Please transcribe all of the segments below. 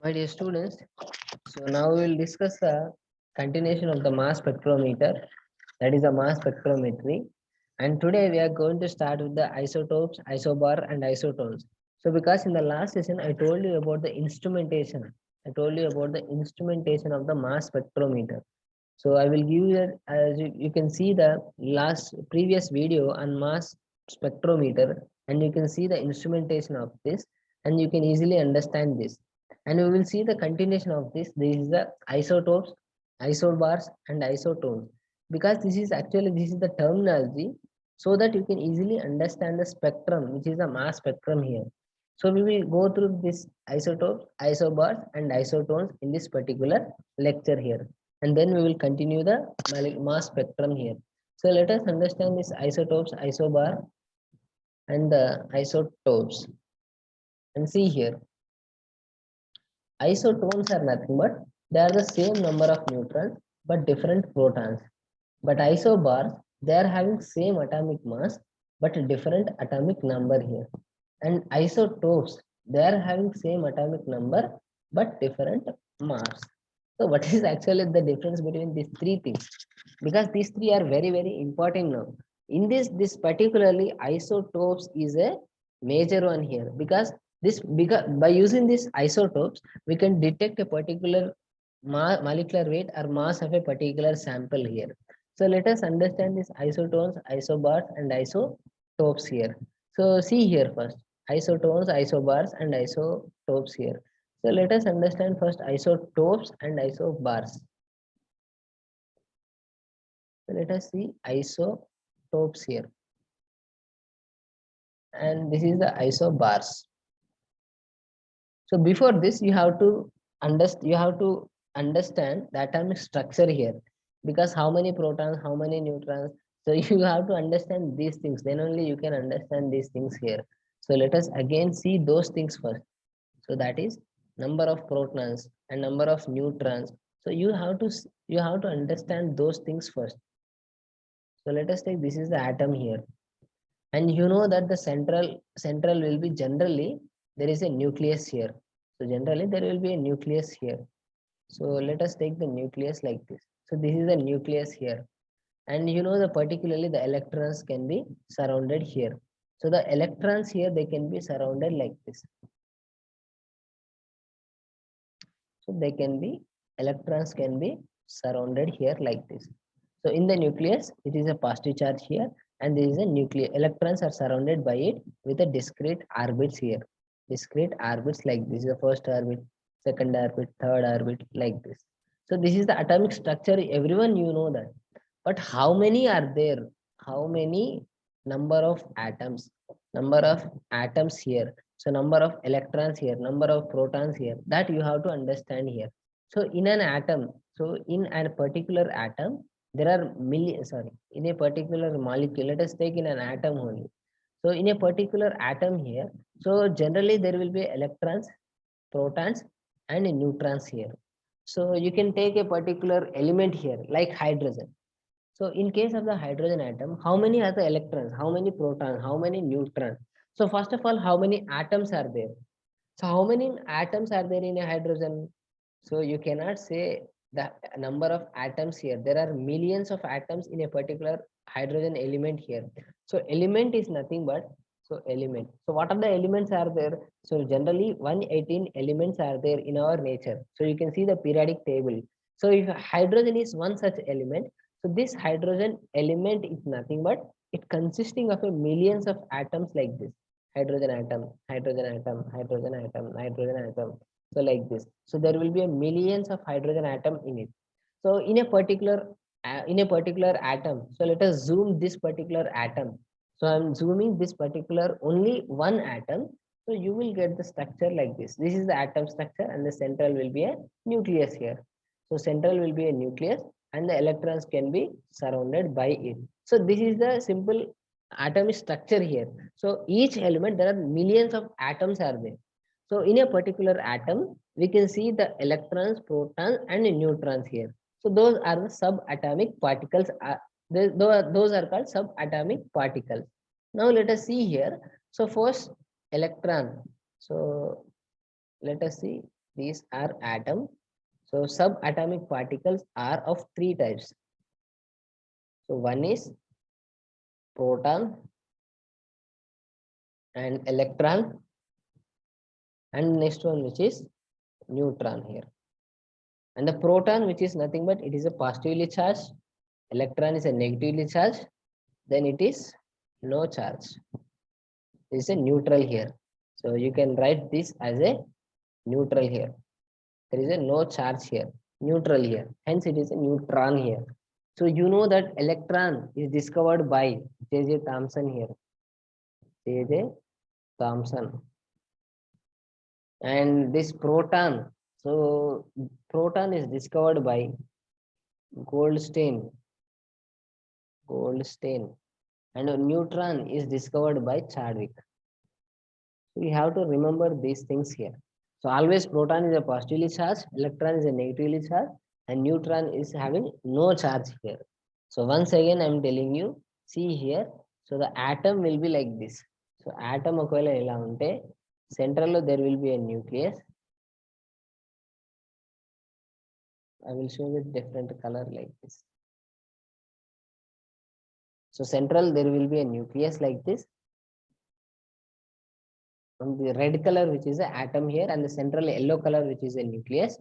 My dear students, so now we will discuss the continuation of the mass spectrometer, that is a mass spectrometry. And today we are going to start with the isotopes, isobar, and isotones. So, because in the last session I told you about the instrumentation, I told you about the instrumentation of the mass spectrometer. So, I will give you, as you can see the last previous video on mass spectrometer, and you can see the instrumentation of this, and you can easily understand this. And we will see the continuation of this. This is the isotopes, isobars, and isotones, because this is the terminology, so that you can easily understand the spectrum, which is the mass spectrum here. So we will go through this isotopes, isobars, and isotones in this particular lecture here, and then we will continue the mass spectrum here. So let us understand this isotopes, isobar, and the isotopes, and see here. Isotones are nothing but they are the same number of neutrons but different protons. But isobars, they are having same atomic mass but different atomic number here. And isotopes, they are having same atomic number but different mass. So what is actually the difference between these three things? Because these three are very, very important now. In this particularly isotopes is a major one here, because because by using these isotopes we can detect a particular molecular weight or mass of a particular sample here. So let us understand these isotones, isobars, and isotopes here. So see here first, isotones, isobars, and isotopes here. So let us understand first isotopes and isobars. So let us see isotopes here, and this is the isobars. So before this, you have to understand the atomic structure here, because how many protons, how many neutrons. So you have to understand these things. Then only you can understand these things here. So let us again see those things first. So that is number of protons and number of neutrons. So you have to understand those things first. So let us take, this is the atom here, and you know that the central will be, generally there is a nucleus here. So generally there will be a nucleus here. So let us take the nucleus like this. So this is the nucleus here, and you know the particularly the electrons can be surrounded here. So the electrons here, they can be surrounded like this. So they can be, electrons can be surrounded here like this. So in the nucleus, it is a positive charge here, and there is a nucleus. Electrons are surrounded by it with a discrete orbits here. Discrete orbits like this is the first orbit, second orbit, third orbit, like this. So this is the atomic structure. Everyone you know that. But how many are there? How many number of atoms? Number of atoms here. So number of electrons here, number of protons here, that you have to understand here. So in an atom, so in a particular atom, there are in a particular molecule, let us take in an atom only. So in a particular atom here, so generally there will be electrons, protons, and neutrons here. So you can take a particular element here like hydrogen. So in case of the hydrogen atom, how many are the electrons, how many protons, how many neutrons? So first of all, how many atoms are there? So how many atoms are there in a hydrogen? So you cannot say the number of atoms here. There are millions of atoms in a particular hydrogen element here. So element is nothing but, so element. So what are the elements are there? So generally 118 elements are there in our nature. So you can see the periodic table. So if hydrogen is one such element, so this hydrogen element is nothing but it consisting of a millions of atoms like this. Hydrogen atom, hydrogen atom, hydrogen atom, hydrogen atom. So like this. So there will be a millions of hydrogen atom in it. So in a particular atom. So let us zoom this particular atom. So I'm zooming this particular only one atom. So you will get the structure like this. This is the atom structure, and the central will be a nucleus here. So central will be a nucleus, and the electrons can be surrounded by it. So this is the simple atomic structure here. So each element, there are millions of atoms are there. So in a particular atom, we can see the electrons, protons, and neutrons here. So those are the subatomic particles. Those are called subatomic particles. Now let us see here. So first electron. So let us see. These are atom. So subatomic particles are of three types. So one is proton and electron, and next one which is neutron here. And the proton, which is nothing but it is a positively charged, electron is a negatively charged, then it is no charge. This is a neutral here. So you can write this as a neutral here. There is a no charge here, neutral here. Hence it is a neutron here. So you know that electron is discovered by J.J. Thomson here. J.J. Thomson. And this proton, so proton is discovered by Goldstein. And a neutron is discovered by Chadwick. So you have to remember these things here. So always proton is a positively charged, electron is a negatively charged, and neutron is having no charge here. So once again, I'm telling you, see here. So the atom will be like this. So atom ఒకవేళ ఎలా ఉంటే central లో there will be a nucleus. I will show with different color like this. So central there will be a nucleus like this. From the red color which is the atom here, and the central yellow color which is a nucleus,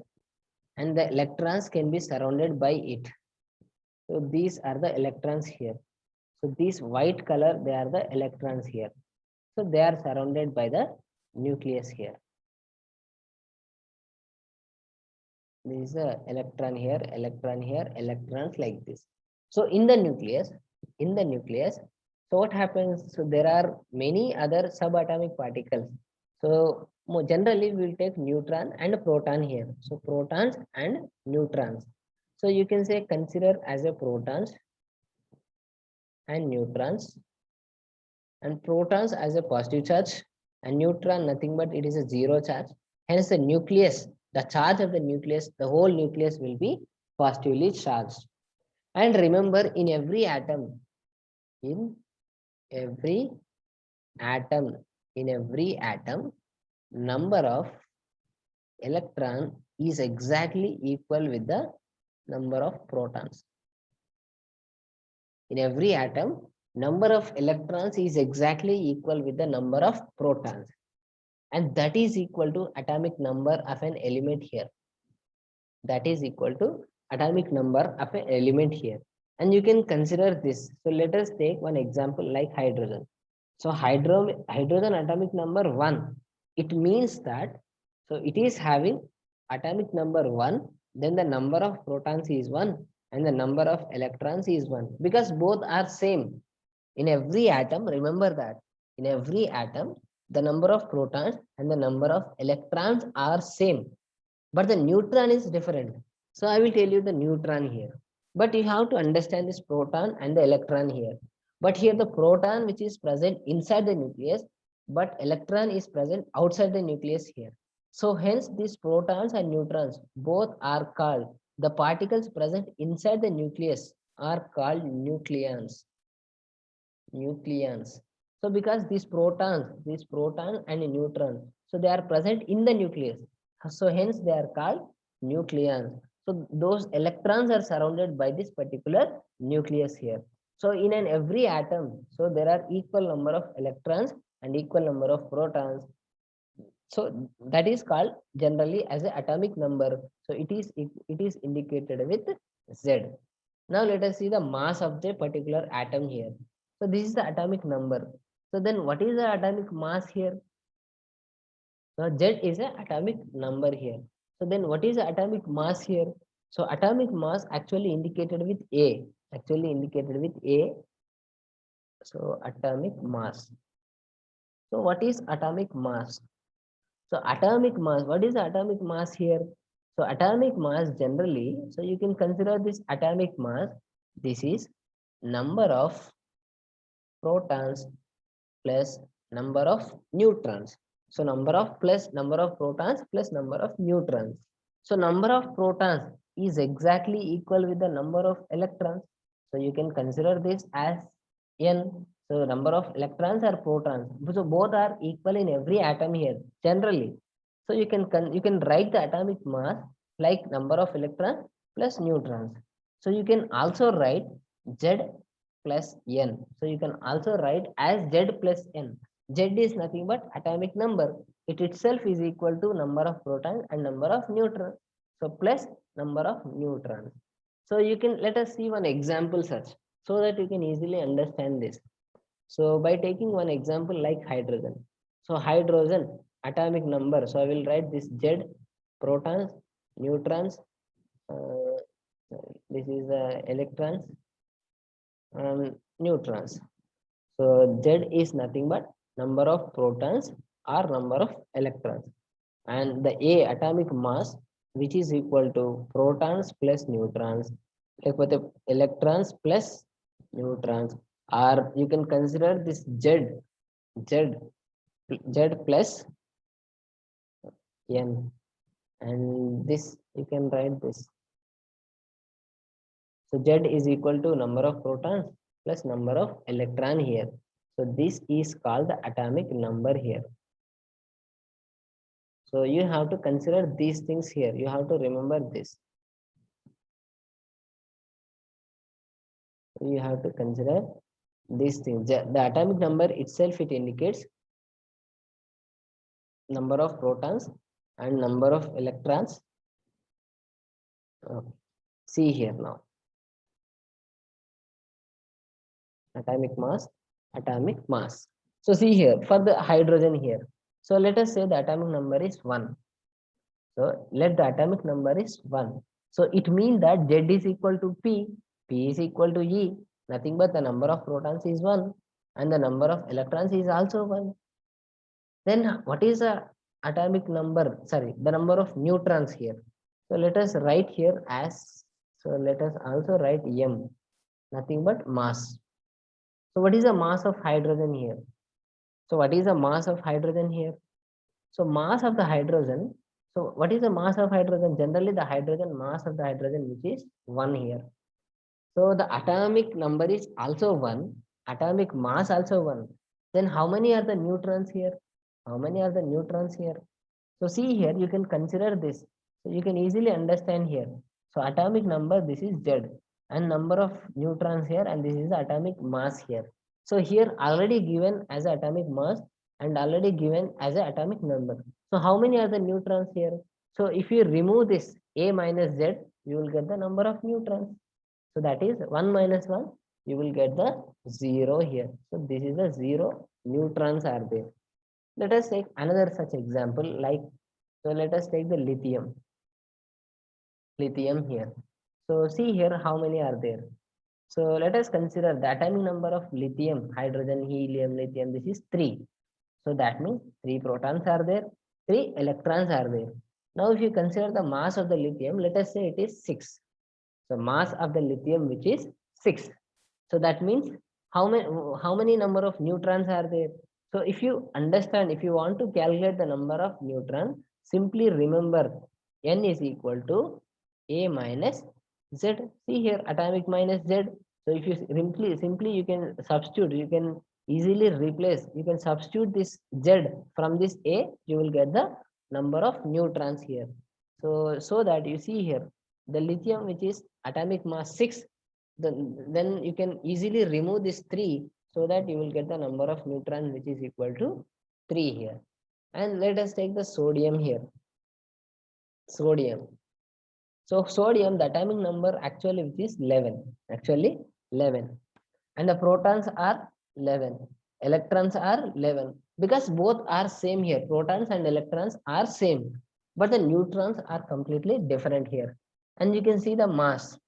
and the electrons can be surrounded by it. So these are the electrons here. So these white color, they are the electrons here. So they are surrounded by the nucleus here. This is the electron here, electrons like this. So in the nucleus, so what happens? So there are many other subatomic particles. So generally we will take neutron and proton here. So protons and neutrons. So you can say consider as a protons and neutrons, and protons as a positive charge, and neutron nothing but it is a zero charge. Hence the nucleus, the charge of the nucleus, the whole nucleus will be positively charged. And remember, in every atom, number of electron is exactly equal with the number of protons. In every atom, number of electrons is exactly equal with the number of protons, and that is equal to atomic number of an element here. That is equal to atomic number of an element here. And you can consider this. So let us take one example like hydrogen. So hydrogen atomic number 1. It means that, so it is having atomic number 1, then the number of protons is 1 and the number of electrons is 1, because both are same. In every atom, remember that in every atom, the number of protons and the number of electrons are same, but the neutron is different. So I will tell you the neutron here, but you have to understand this proton and the electron here. But here the proton which is present inside the nucleus, but electron is present outside the nucleus here. So hence these protons and neutrons both are called, the particles present inside the nucleus are called nucleons. So because these protons and neutrons, so they are present in the nucleus, so hence they are called nucleons. So those electrons are surrounded by this particular nucleus here. So in an every atom, so there are equal number of electrons and equal number of protons. So that is called generally as an atomic number. So it is indicated with Z. Now let us see the mass of the particular atom here. So this is the atomic number. So then what is the atomic mass here? So Z is an atomic number here. So then what is the atomic mass here? So atomic mass actually indicated with A. So atomic mass. So what is atomic mass? So atomic mass, what is the atomic mass here? So atomic mass generally, so you can consider this atomic mass. This is number of protons plus number of neutrons. So number of protons plus number of neutrons. So number of protons is exactly equal with the number of electrons. So you can consider this as N. So number of electrons are protons. So both are equal in every atom here generally. So you can write the atomic mass like number of electrons plus neutrons. So you can also write Z plus N. So you can also write as Z plus N. Z is nothing but atomic number. It itself is equal to number of protons and number of neutrons. So plus number of neutrons. So you can let us see one example such so that you can easily understand this. So by taking one example like hydrogen. So hydrogen atomic number. So I will write this Z, protons, neutrons. This is electrons and neutrons. So Z is nothing but number of protons or number of electrons. And the A atomic mass, which is equal to protons plus neutrons, like with the electrons plus neutrons, or you can consider this Z plus N, and this you can write this. So Z is equal to number of protons plus number of electron here. So this is called the atomic number here. So you have to consider these things here. You have to remember this. You have to consider these things. The atomic number itself, it indicates number of protons and number of electrons. Okay. See here now. Atomic mass. So see here for the hydrogen here. So let us say the atomic number is 1. So let the atomic number is 1. So it means that Z is equal to P is equal to E. Nothing but the number of protons is 1 and the number of electrons is also 1. Then what is the atomic number? Sorry, the number of neutrons here. So let us write here as, so let us also write M, nothing but mass. So what is the mass of hydrogen here? So what is the mass of hydrogen here? So mass of the hydrogen. So what is the mass of hydrogen? Generally the hydrogen mass of the hydrogen, which is 1 here. So the atomic number is also 1, atomic mass also 1. Then how many are the neutrons here? How many are the neutrons here? So see here, you can consider this. So you can easily understand here. So atomic number, this is Z, and number of neutrons here, and this is the atomic mass here. So here already given as atomic mass and already given as a atomic number. So how many are the neutrons here? So if you remove this A minus Z, you will get the number of neutrons. So that is 1 minus 1, you will get the 0 here. So this is the 0 neutrons are there. Let us take another such example like, so let us take the lithium here. So see here how many are there. So let us consider the atomic number of lithium, hydrogen, helium, lithium, this is 3. So that means 3 protons are there, 3 electrons are there. Now if you consider the mass of the lithium, let us say it is 6. So mass of the lithium, which is 6. So that means how many number of neutrons are there? So if you understand, if you want to calculate the number of neutrons, simply remember N is equal to A minus Z. See here, atomic minus Z. So if you simply you can substitute, you can easily replace, you can substitute this Z from this A, you will get the number of neutrons here. So that you see here, the lithium, which is atomic mass 6, then you can easily remove this 3 so that you will get the number of neutrons, which is equal to 3 here. And let us take the sodium here. Sodium. So sodium, the atomic number actually, which is 11. Actually 11. And the protons are 11. Electrons are 11. Because both are same here. Protons and electrons are same. But the neutrons are completely different here. And you can see the mass.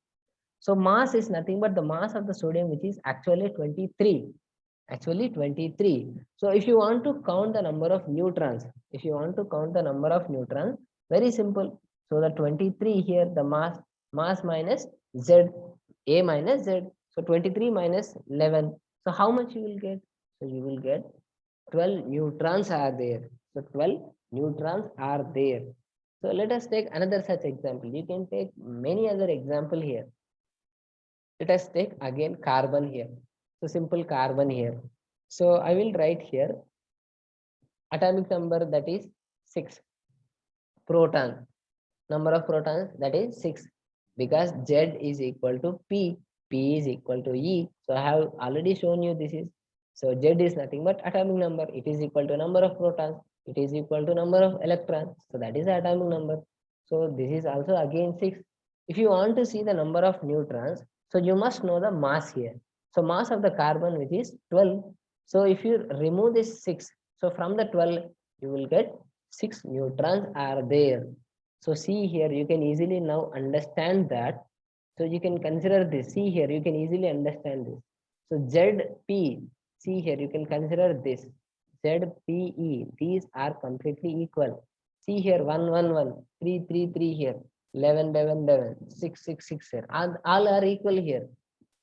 So mass is nothing but the mass of the sodium, which is actually 23. Actually 23. So if you want to count the number of neutrons, very simple. So the 23 here, the mass minus Z, A minus Z. So 23 minus 11. So how much you will get? So you will get 12 neutrons are there. So 12 neutrons are there. So let us take another such example. You can take many other example here. Let us take again carbon here. So simple carbon here. So I will write here atomic number, that is 6. proton. Number of protons, that is 6, because Z is equal to P, P is equal to E. So I have already shown you this is, so Z is nothing but atomic number. It is equal to number of protons. It is equal to number of electrons. So that is the atomic number. So this is also again 6. If you want to see the number of neutrons, so you must know the mass here. So mass of the carbon, which is 12. So if you remove this 6, so from the 12, you will get 6 neutrons are there. So see here, you can easily now understand that. So you can consider this. See here, you can easily understand this. So ZP, see here, you can consider this. ZPE, these are completely equal. See here, 1, 1, 1, 3, 3, 3 here, 11, 11, 11, 6, 6, 6 here. All are equal here.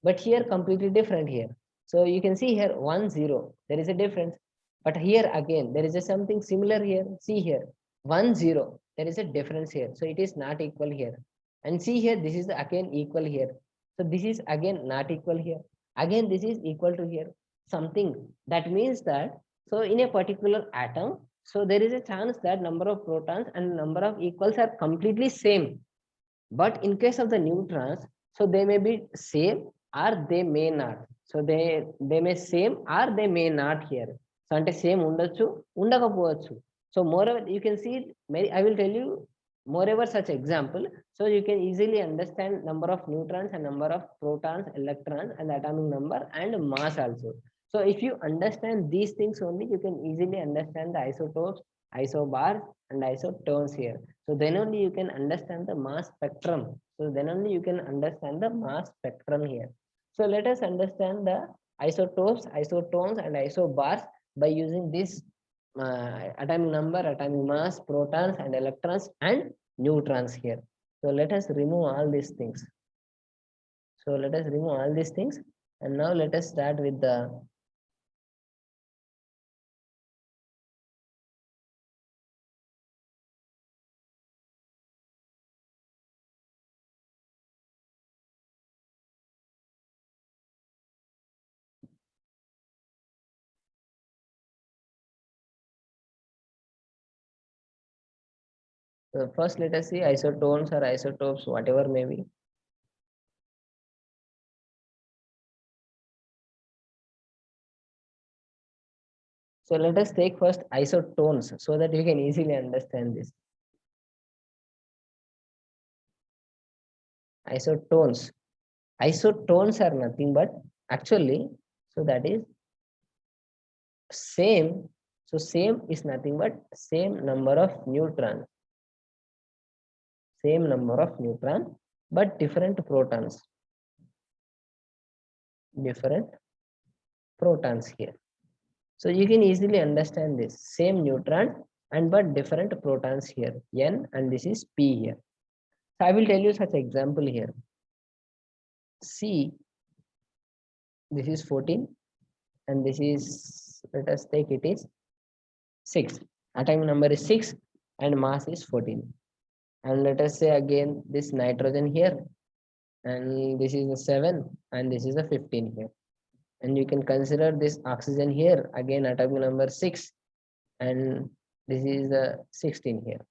But here, completely different here. So you can see here, 1, 0, there is a difference. But here again, there is a something similar here. See here, 1, 0, there is a difference here. So it is not equal here. And see here, this is again equal here. So this is again not equal here. Again, this is equal to here. Something. That means that, so in a particular atom, so there is a chance that number of protons and number of equals are completely same. But in case of the neutrons, so they may be same or they may not. So they may same or they may not here. So ante same ఉండొచ్చు ఉండకపోవచ్చు. So moreover, you can see, I will tell you moreover such example. So you can easily understand number of neutrons and number of protons, electrons, and atomic number and mass also. So if you understand these things only, you can easily understand the isotopes, isobars, and isotones here. So then only you can understand the mass spectrum. So then only you can understand the mass spectrum here. So let us understand the isotopes, isotones, and isobars by using this atomic number, atomic mass, protons, and electrons, and neutrons here. So let us remove all these things. So let us remove all these things. And now let us start with the so first let us see isotones or isotopes, whatever may be. So let us take first isotones so that you can easily understand this. Isotones. Isotones are nothing but actually, so that is same. So same is nothing but same number of neutrons. Same number of neutrons, but different protons. Different protons here. So you can easily understand this. Same neutron and but different protons here. N and this is P here. So I will tell you such example here. C, this is 14 and this is, let us take it is 6. Atomic number is 6 and mass is 14. And let us say again this nitrogen here, and this is a 7 and this is a 15 here. And you can consider this oxygen here, again atomic number 6 and this is a 16 here.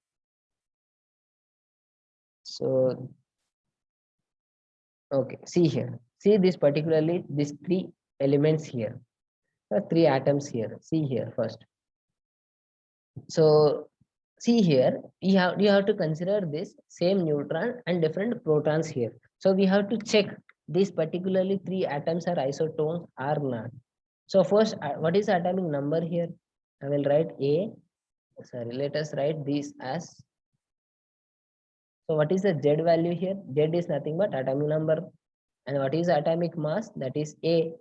So okay, see here, see this particularly these 3 elements here, 3 atoms here. See here first. So see here, you have to consider this same neutron and different protons here. So we have to check these particularly 3 atoms are isotones or not. So first, what is atomic number here? I will write A. Sorry, let us write this as. So what is the Z value here? Z is nothing but atomic number. And what is atomic mass? That is A.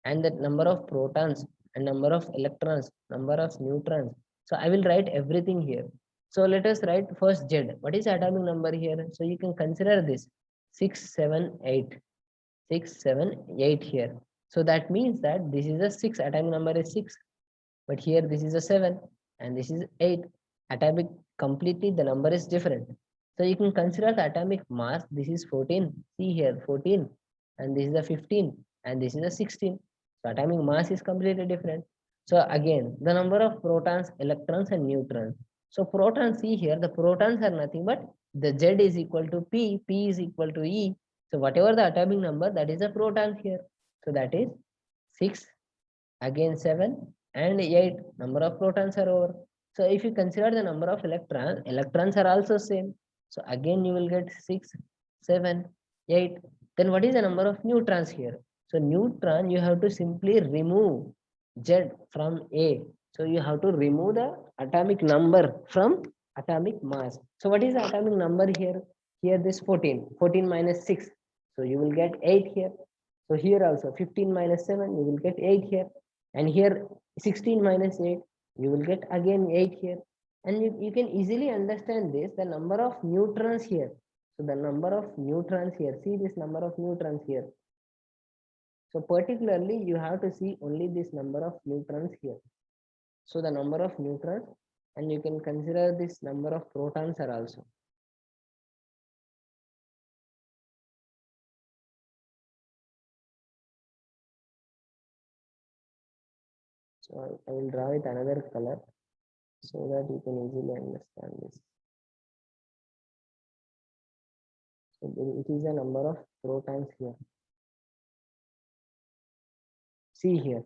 And the number of protons and number of electrons, number of neutrons. So I will write everything here. So let us write first Z. What is atomic number here? So you can consider this 6, 7, 8. 6, 7, 8 here. So that means that this is a 6, atomic number is 6. But here this is a 7 and this is 8. Atomic completely the number is different. So you can consider the atomic mass. This is 14. See here 14 and this is a 15 and this is a 16. So atomic mass is completely different. So again, the number of protons, electrons, and neutrons. So protons, see here, the protons are nothing but the Z is equal to P, P is equal to E. So whatever the atomic number, that is a proton here. So that is 6, again 7 and 8. Number of protons are over. So if you consider the number of electrons, electrons are also same. So again you will get 6, 7, 8. Then what is the number of neutrons here? So neutron, you have to simply remove Z from A. So you have to remove the atomic number from atomic mass. So what is the atomic number here? Here this 14. 14 minus 6. So you will get 8 here. So here also 15 minus 7, you will get 8 here. And here 16 minus 8, you will get again 8 here. And you can easily understand this, the number of neutrons here. So the number of neutrons here, see this number of neutrons here. So particularly you have to see only this number of neutrons here. So the number of neutrons, and you can consider this number of protons are also. So I will draw it another color so that you can easily understand this. So it is a number of protons here. See here.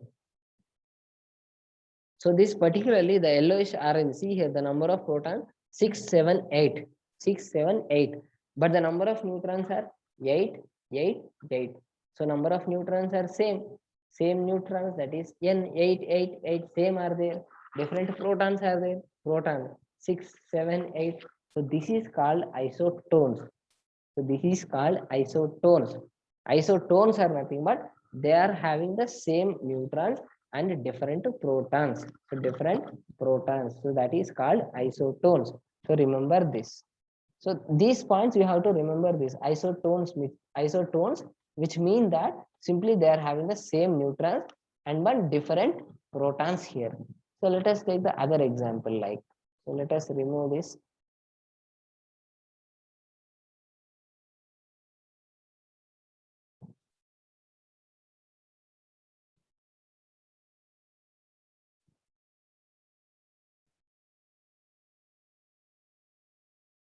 So this particularly the yellowish orange, see here the number of protons 6, 7, 8. 6, 7, 8. But the number of neutrons are 8, 8, 8. So number of neutrons are same. Same neutrons, that is N 8, 8, 8. Same are there. Different protons are there. Proton 6, 7, 8. So this is called isotones. So this is called isotones. Isotones are nothing but they are having the same neutrons and different protons. So different protons. So that is called isotones. So remember this. So these points you have to remember this. Isotones, which mean that simply they are having the same neutrons and but different protons here. So let us take the other example like. So let us remove this.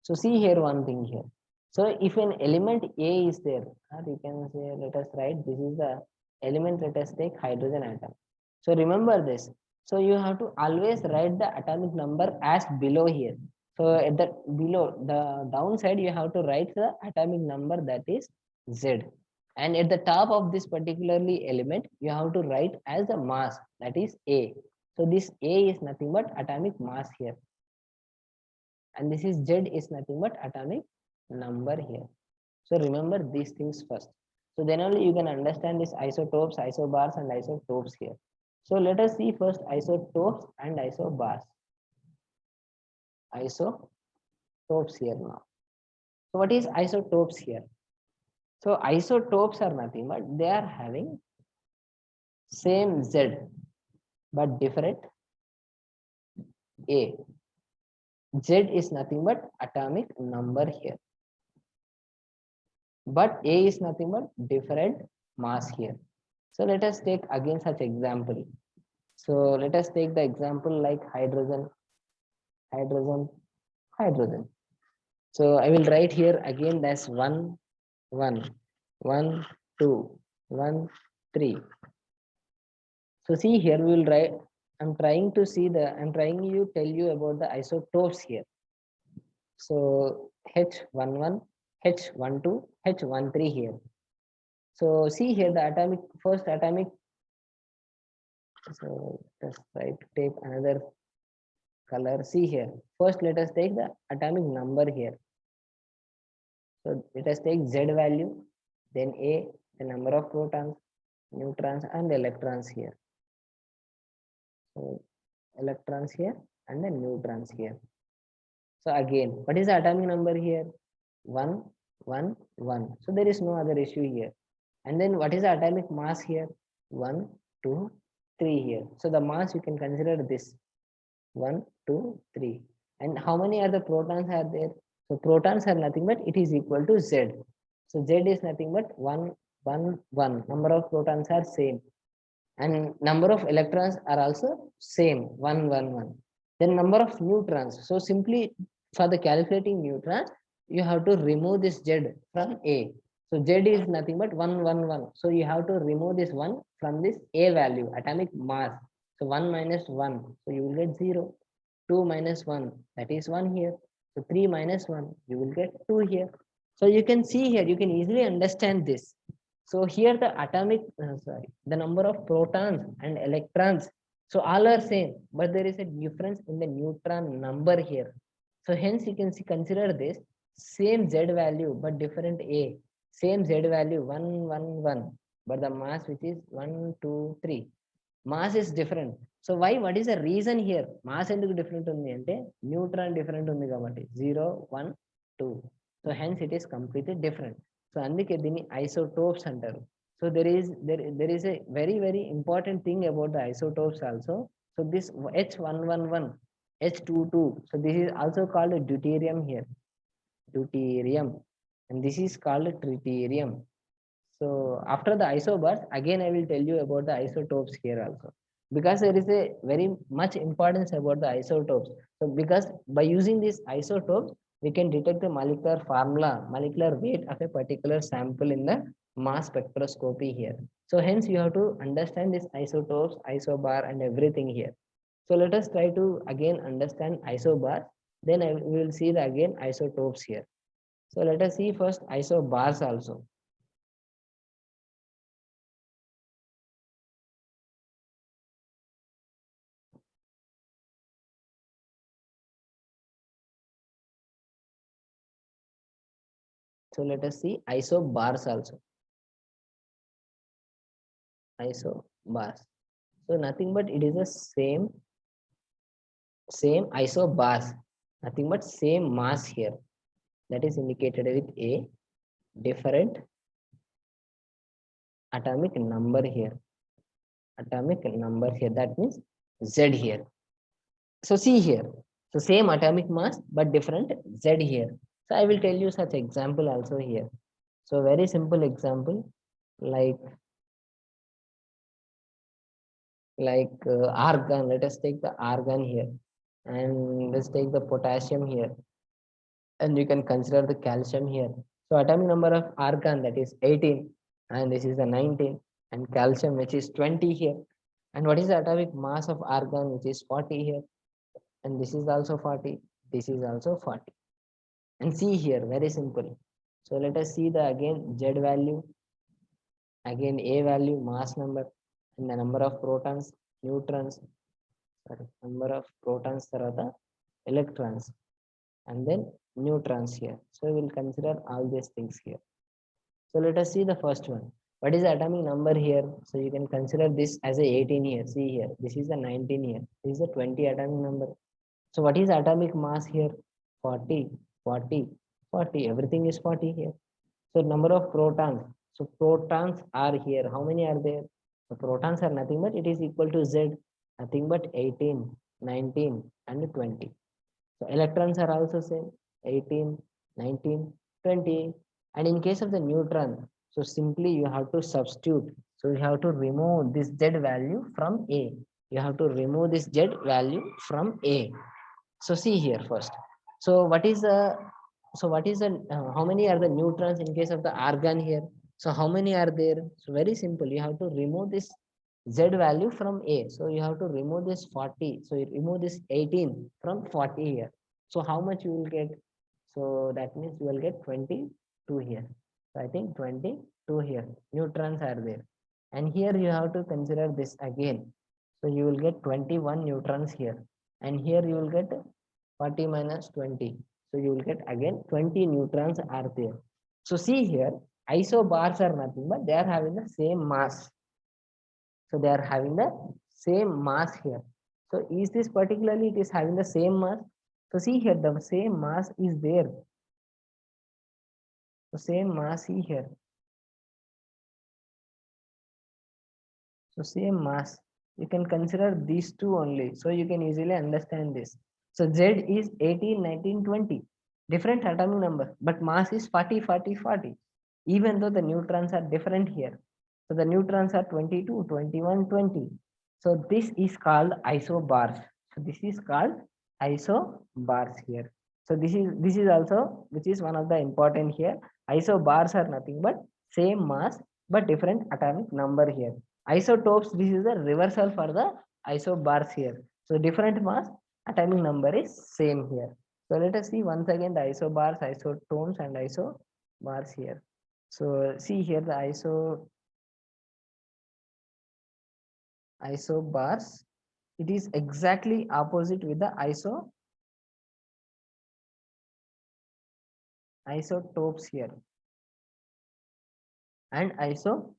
So see here one thing here. So if an element A is there, or you can say, let us write, this is the element, let us take hydrogen atom. So remember this. So you have to always write the atomic number as below here. So at the below, the downside, you have to write the atomic number that is Z. And at the top of this particularly element, you have to write as the mass that is A. So this A is nothing but atomic mass here. And this is Z is nothing but atomic number here. So remember these things first. So then only you can understand this isotopes, isobars and isotopes here. So let us see first isotopes and isobars. Isotopes here now. So what is isotopes here? So isotopes are nothing but they are having same Z but different A. Z is nothing but atomic number here. But A is nothing but different mass here. So let us take again such example. So let us take the example like hydrogen, hydrogen, hydrogen. So I will write here again that's 1, 1, 1, 2, 1, 3. So see here we will write, I'm trying to tell you about the isotopes here. So H11, H12, H13 here. So see here the first atomic. So let's try to take another color. See here. First let us take the atomic number here. So let us take Z value, then A, the number of protons, neutrons and electrons here. So electrons here and then neutrons here. So again, what is the atomic number here? 1, 1, 1. So there is no other issue here. And then what is the atomic mass here? 1, 2, 3 here. So the mass you can consider this 1, 2, 3. And how many other protons are there? So protons are nothing but it is equal to Z. So Z is nothing but 1, 1, 1. Number of protons are same. And number of electrons are also same 1, 1, 1. Then number of neutrons. So simply for the calculating neutrons, you have to remove this Z from A. So Z is nothing but 111. So you have to remove this 1 from this A value, atomic mass. So 1 minus 1. So you will get 0. 2 minus 1, that is 1 here. So 3 minus 1, you will get 2 here. So you can see here, you can easily understand this. So here the atomic, the number of protons and electrons, so all are same, but there is a difference in the neutron number here. So hence you can see, consider this same Z value, but different A. Same Z value 1, 1, 1, but the mass which is 1, 2, 3. Mass is different. So why? What is the reason here? Mass ఎందుకు different ఉంది అంటే neutron different ఉంది కాబట్టి 0, 1, 2. So hence it is completely different. So అందుకే దీన్ని isotopes అంటారు. So there is a very important thing about the isotopes also. So this H111, H22. So this is also called a deuterium here. Deuterium. And this is called tritium. So after the isobars, again I will tell you about the isotopes here also, because there is a very much importance about the isotopes. So because by using these isotopes, we can detect the molecular formula, molecular weight of a particular sample in the mass spectroscopy here. So hence you have to understand this isotopes, isobar and everything here. So let us try to again understand isobars, then we will see the again isotopes here. So let us see first isobars also. So let us see isobars also. Isobars. So nothing but it is the same isobars. Nothing but same mass here. That is indicated with a different atomic number here. Atomic number here. That means Z here. So see here. So same atomic mass but different Z here. So I will tell you such example also here. So very simple example like argon. Let us take the argon here, and let's take the potassium here, and you can consider the calcium here. So atomic number of argon, that is 18, and this is the 19, and calcium which is 20 here. And what is the atomic mass of argon, which is 40 here, and this is also 40, this is also 40. And see here, very simple. So let us see the again Z value, again A value, mass number, and the number of protons, neutrons, sorry, number of protons, tarvata electrons, and then neutrons here. So we will consider all these things here. So let us see the first one. What is the atomic number here? So you can consider this as a 18 here. See here, this is a 19 here. This is a 20 atomic number. So what is atomic mass here? 40, 40, 40. Everything is 40 here. So number of protons. So protons are here. How many are there? The protons are nothing but it is equal to Z. Nothing but 18, 19, and 20. So electrons are also same, 18, 19, 20. And in case of the neutron, so simply you have to substitute. So you have to remove this Z value from A. You have to remove this Z value from A. So see here first. So what is the how many are the neutrons in case of the argon here? So how many are there? So very simple. You have to remove this Z value from A. So you have to remove this 40. So you remove this 18 from 40 here. So how much you will get? So that means you will get 22 here. So I think 22 here. Neutrons are there. And here you have to consider this again. So you will get 21 neutrons here. And here you will get 40 minus 20. So you will get again 20 neutrons are there. So see here, isobars are nothing but they are having the same mass. So they are having the same mass here. So is this particularly it is having the same mass? So see here, the same mass is there. So same mass see here. So same mass. You can consider these two only. So you can easily understand this. So Z is 18, 19, 20. Different atomic number, but mass is 40, 40, 40. Even though the neutrons are different here. So the neutrons are 22, 21, 20. So this is called isobars. So this is called isobars here. So this is also, which is one of the important here. Isobars are nothing but same mass but different atomic number here. Isotopes, this is the reversal for the isobars here. So different mass, atomic number is same here. So let us see once again the isobars, isotones and isobars here. So see here the isobars, it is exactly opposite with the isotopes here and isotones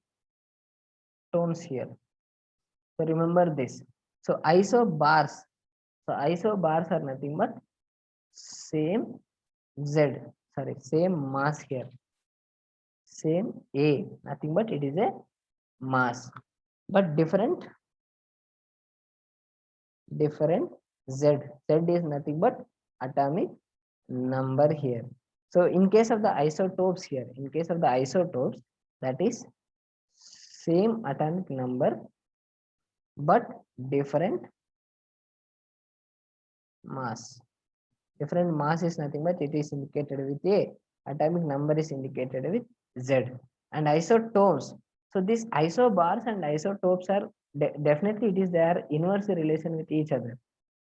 here. So remember this. So isobars, so isobars are nothing but same Z, sorry, same mass here, same A, nothing but it is a mass, but different Z. Z is nothing but atomic number here. So in case of the isotopes here, in case of the isotopes, that is same atomic number but different mass. Different mass is nothing but it is indicated with A, atomic number is indicated with Z. And isotones, so these isobars and isotopes are definitely it is their inverse relation with each other,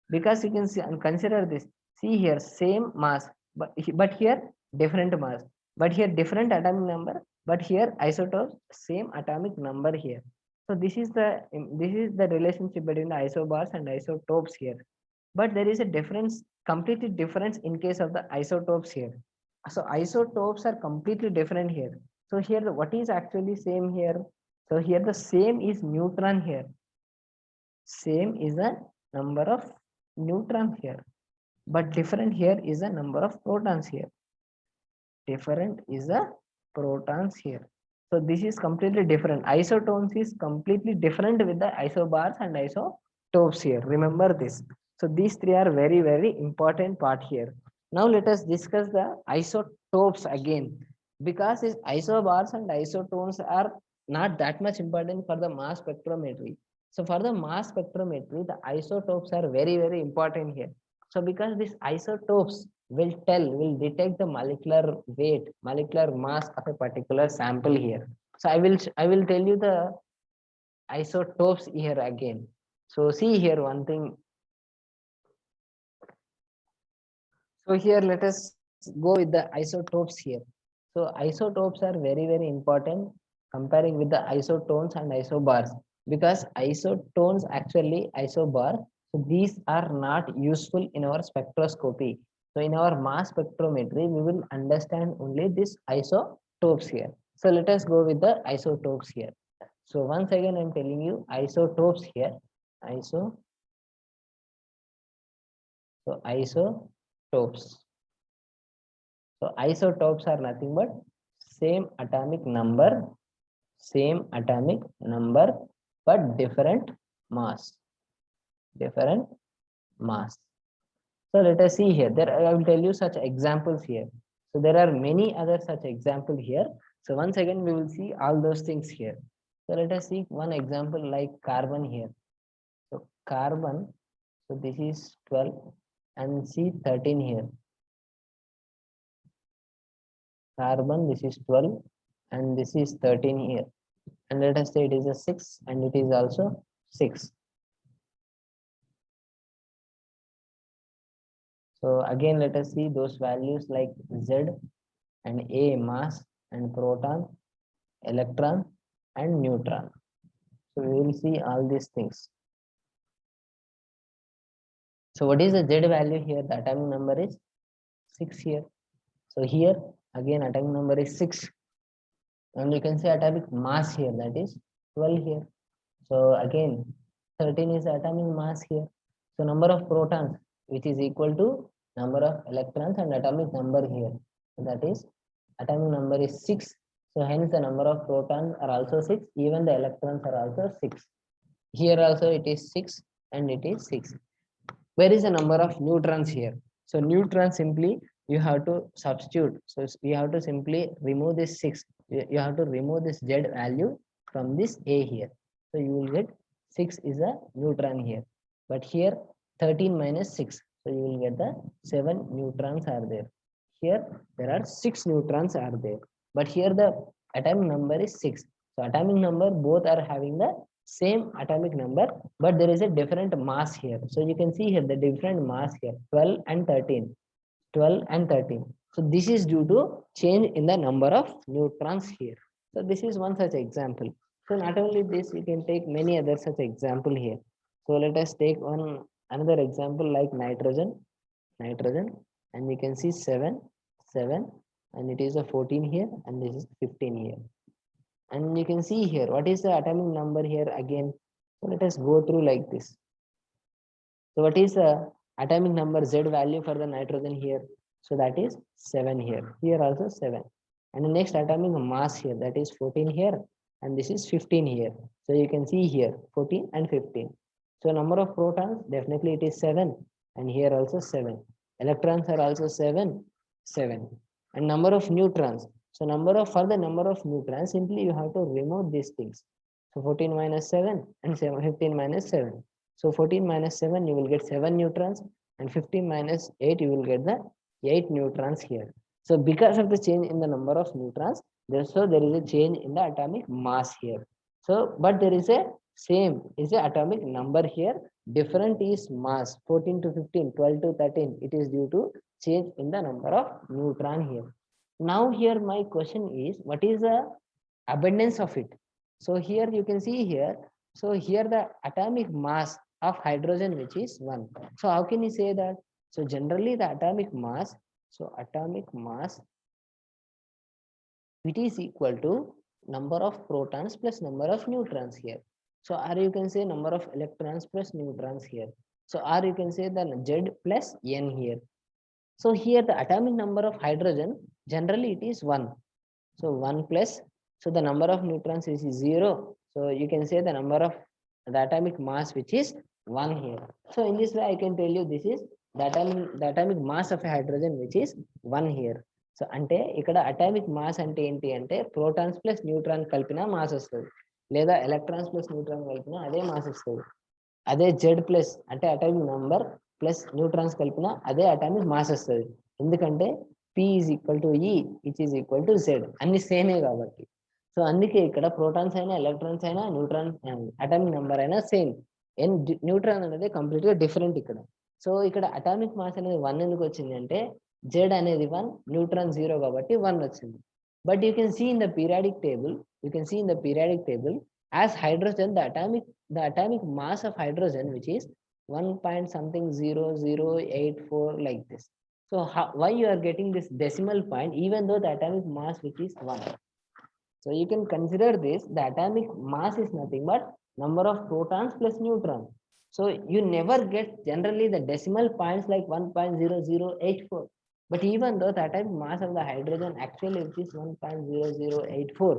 because you can see and consider this. See here same mass, but here different mass, but here different atomic number, but here isotopes same atomic number here. So this is the relationship between the isobars and isotopes here. But there is a difference, completely difference in case of the isotopes here. So isotopes are completely different here. So here what is actually same here? So here the same is neutron here. Same is the number of neutron here, but different here is the number of protons here. Different is the protons here. So this is completely different. Isotones is completely different with the isobars and isotopes here. Remember this. So these three are very, very important part here. Now let us discuss the isotopes again, because these isobars and isotones are not that much important for the mass spectrometry. So for the mass spectrometry, the isotopes are very, very important here. So because these isotopes will detect the molecular weight, molecular mass of a particular sample here. So I will tell you the isotopes here again. So see here one thing. So here let us go with the isotopes here. So isotopes are very, very important comparing with the isotones and isobars, because isotones actually isobar, so these are not useful in our spectroscopy. So in our mass spectrometry, we will understand only this isotopes here. So let us go with the isotopes here. So once again, I'm telling you isotopes here. Iso, so isotopes. So isotopes are nothing but same atomic number, but different mass, different mass. So let us see here. There I will tell you such examples here. So there are many other such example here. So once again we will see all those things here. So let us see one example like carbon here. So carbon, so this is 12 and see 13 here. Carbon, this is 12 and this is 13 here. And let us say it is a 6 and it is also 6. So again let us see those values like Z and A mass and proton, electron and neutron. So we will see all these things. So what is the Z value here? The atomic number is 6 here. So here again atomic number is 6 and you can say atomic mass here, that is 12 here. So again 13 is atomic mass here. So number of protons, which is equal to number of electrons and atomic number here, so that is atomic number is 6. So hence the number of protons are also 6, even the electrons are also 6. Here also it is 6 and it is 6. Where is the number of neutrons here? So neutrons simply you have to substitute. So you have to simply remove this 6. You have to remove this Z value from this A here. So you will get 6 is a neutron here. But here 13 minus 6. So you will get the 7 neutrons are there. Here there are 6 neutrons are there. But here the atomic number is 6. So atomic number both are having the same atomic number, but there is a different mass here. So you can see here the different mass here, 12 and 13. 12 and 13. So this is due to change in the number of neutrons here. So this is one such example. So not only this, you can take many other such example here. So let us take one another example like nitrogen, and you can see 7, 7, and it is a 14 here, and this is 15 here. And you can see here, what is the atomic number here again? So let us go through like this. So what is the atomic number Z value for the nitrogen here? So that is 7 here. Here also 7. And the next atomic mass here, that is 14 here. And this is 15 here. So you can see here 14 and 15. So number of protons, definitely it is 7. And here also 7. Electrons are also 7, 7. And number of neutrons. So for the number of neutrons, simply you have to remove these things. So 14 minus 7 and 15 minus 7. So 14 minus 7, you will get 7 neutrons, and 15 minus 8, you will get the 8 neutrons here. So because of the change in the number of neutrons, there is a change in the atomic mass here. So, but there is a same is the atomic number here. Different is mass, 14 to 15, 12 to 13. It is due to change in the number of neutron here. Now here my question is, what is the abundance of it? So here you can see here. So here the atomic mass of hydrogen, which is 1. So how can you say that? So generally the atomic mass, it is equal to number of protons plus number of neutrons here. So or you can say number of electrons plus neutrons here. So or you can say the Z plus N here. So here the atomic number of hydrogen, generally it is 1. So 1 plus, so the number of neutrons is 0. So you can say the number of the atomic mass, which is 1 here. So in this way, I can tell you this is the atomic mass of a hydrogen, which is 1 here. So ante ikkada atomic mass ante enti ante protons plus neutron kalpina mass vastadi, leda electrons plus neutron kalpina ade mass vastadi. అదే Z plus అంటే atomic number plus neutrons కలిపిన అదే atomic mass వస్తుంది. ఎందుకంటే P is equal to E, which is equal to Z, అన్ని సేమే కాబట్టి. So అందుకే ఇక్కడ ప్రోటాన్స్ అయినా ఎలక్ట్రాన్స్ అయినా న్యూట్రాన్ అటామిక్ నెంబర్ అయినా సేమ్. న్యూట్రాన్ అనేది కంప్లీట్ గా డిఫరెంట్ ఇక్కడ. సో ఇక్కడ అటామిక్ మాస్ అనేది 1 ఎందుకు వచ్చింది అంటే Z అనేది 1, న్యూట్రాన్ 0 కాబట్టి 1 వచ్చింది. But you can see in the periodic table, as hydrogen, the atomic mass of hydrogen, which is 1 point something 0084 like this. So why you are getting this decimal point even though the atomic mass, which is 1? So you can consider this, the atomic mass is nothing but number of protons plus neutrons. So you never get generally the decimal points like 1.0084. But even though the atomic mass of the hydrogen actually, which is 1.0084,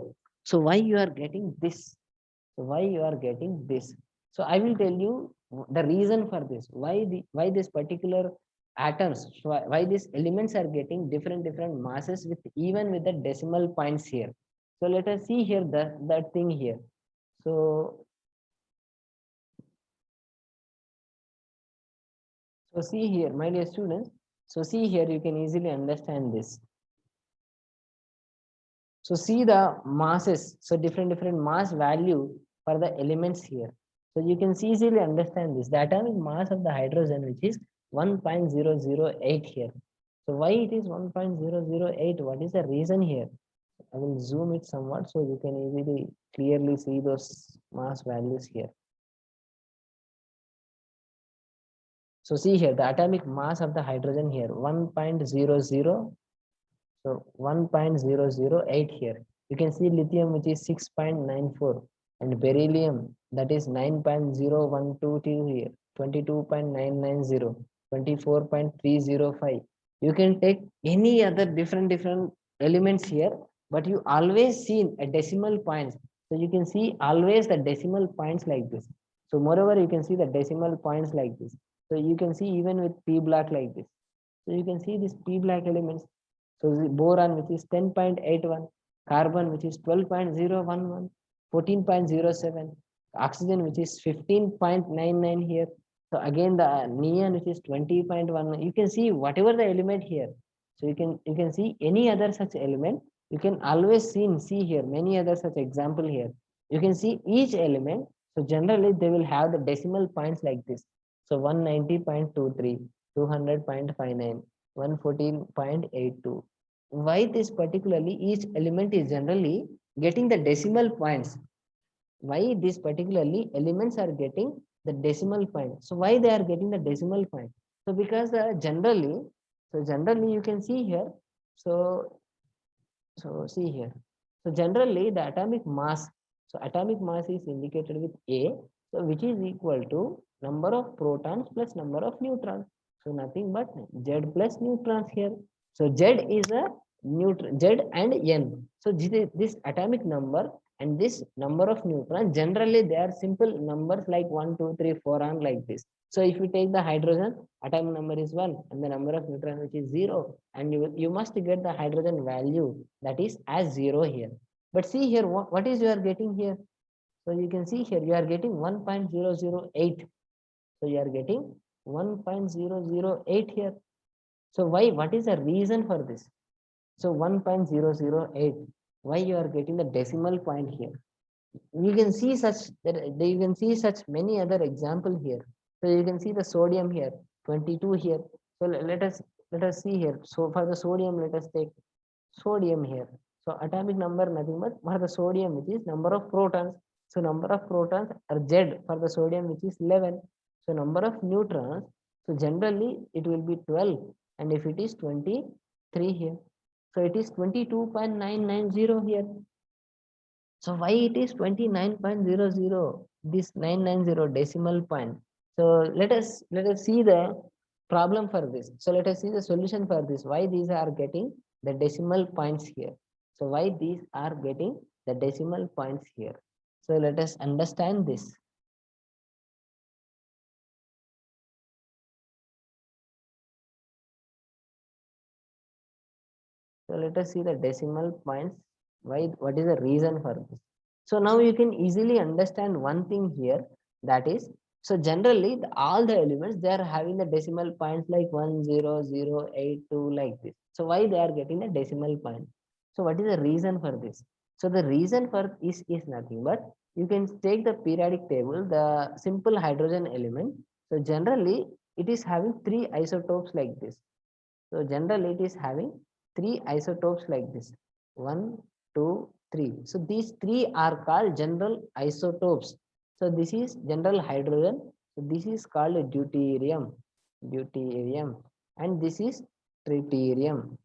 so why you are getting this? So I will tell you the reason for this, why this particular atoms, why these elements are getting different masses with even with the decimal points here. So let us see here that thing here. So see here, my dear students, so see here, you can easily understand this. So see the masses, so different mass value for the elements here. So you can easily understand this. The atomic mass of the hydrogen, which is 1.008 here. So why it is 1.008? What is the reason here? I will zoom it somewhat so you can easily clearly see those mass values here. So see here, the atomic mass of the hydrogen here, 1.00. So 1.008 here. You can see lithium, which is 6.94, and beryllium, that is 9.0122 here, 22.990, 24.305. You can take any other different elements here, but you always see a decimal points. So you can see always the decimal points like this. So moreover, you can see the decimal points like this. So you can see even with P black like this. So you can see these P black elements. So the boron, which is 10.81, carbon, which is 12.011, 14.07, oxygen, which is 15.99 here, So again the neon, which is 20.1, you can see whatever the element here. So you can see any other such element. You can always see here many other such example here. You can see each element. So generally they will have the decimal points like this. So 190.23, 200.59, 114.82. Why this particularly each element is generally getting the decimal points? Why these particularly elements are getting the decimal point? So why they are getting the decimal point? So because generally you can see here. So see here. So generally the atomic mass. So atomic mass is indicated with A. So which is equal to number of protons plus number of neutrons. So nothing but Z plus neutrons here. So Z is a neutron, Z and N. So this atomic number and this number of neutrons, generally they are simple numbers like 1, 2, 3, 4 on like this. So if you take the hydrogen, atomic number is 1 and the number of neutron which is 0, and you must get the hydrogen value that is as 0 here. But see here what is you are getting here. So you can see here you are getting 1.008. So you are getting 1.008 here. So why? What is the reason for this? So 1.008. Why you are getting the decimal point here? You can see such many other example here. So you can see the sodium here, 22 here. So let us see here. So for the sodium, let us take sodium here. So atomic number nothing but for the sodium, which is number of protons. So number of protons are Z for the sodium, which is 11. So number of neutrons. So generally it will be 12, and if it is 23 here, so it is 22.990 here. So why it is 29.00? This 990 decimal point. So let us see the problem for this. So let us see the solution for this. Why these are getting the decimal points here? So why these are getting the decimal points here? So let us understand this. So let us see the decimal points. Why? What is the reason for this? So now you can easily understand one thing here. That is, so generally all the elements they are having the decimal points like 10082 like this. So why they are getting the decimal point? So what is the reason for this? So the reason for this is nothing but you can take the periodic table, the simple hydrogen element. So generally it is having three isotopes like this. So generally it is having three isotopes like this. 1, 2, 3. So these three are called general isotopes. So this is general hydrogen. So this is called deuterium. Deuterium. And this is tritium.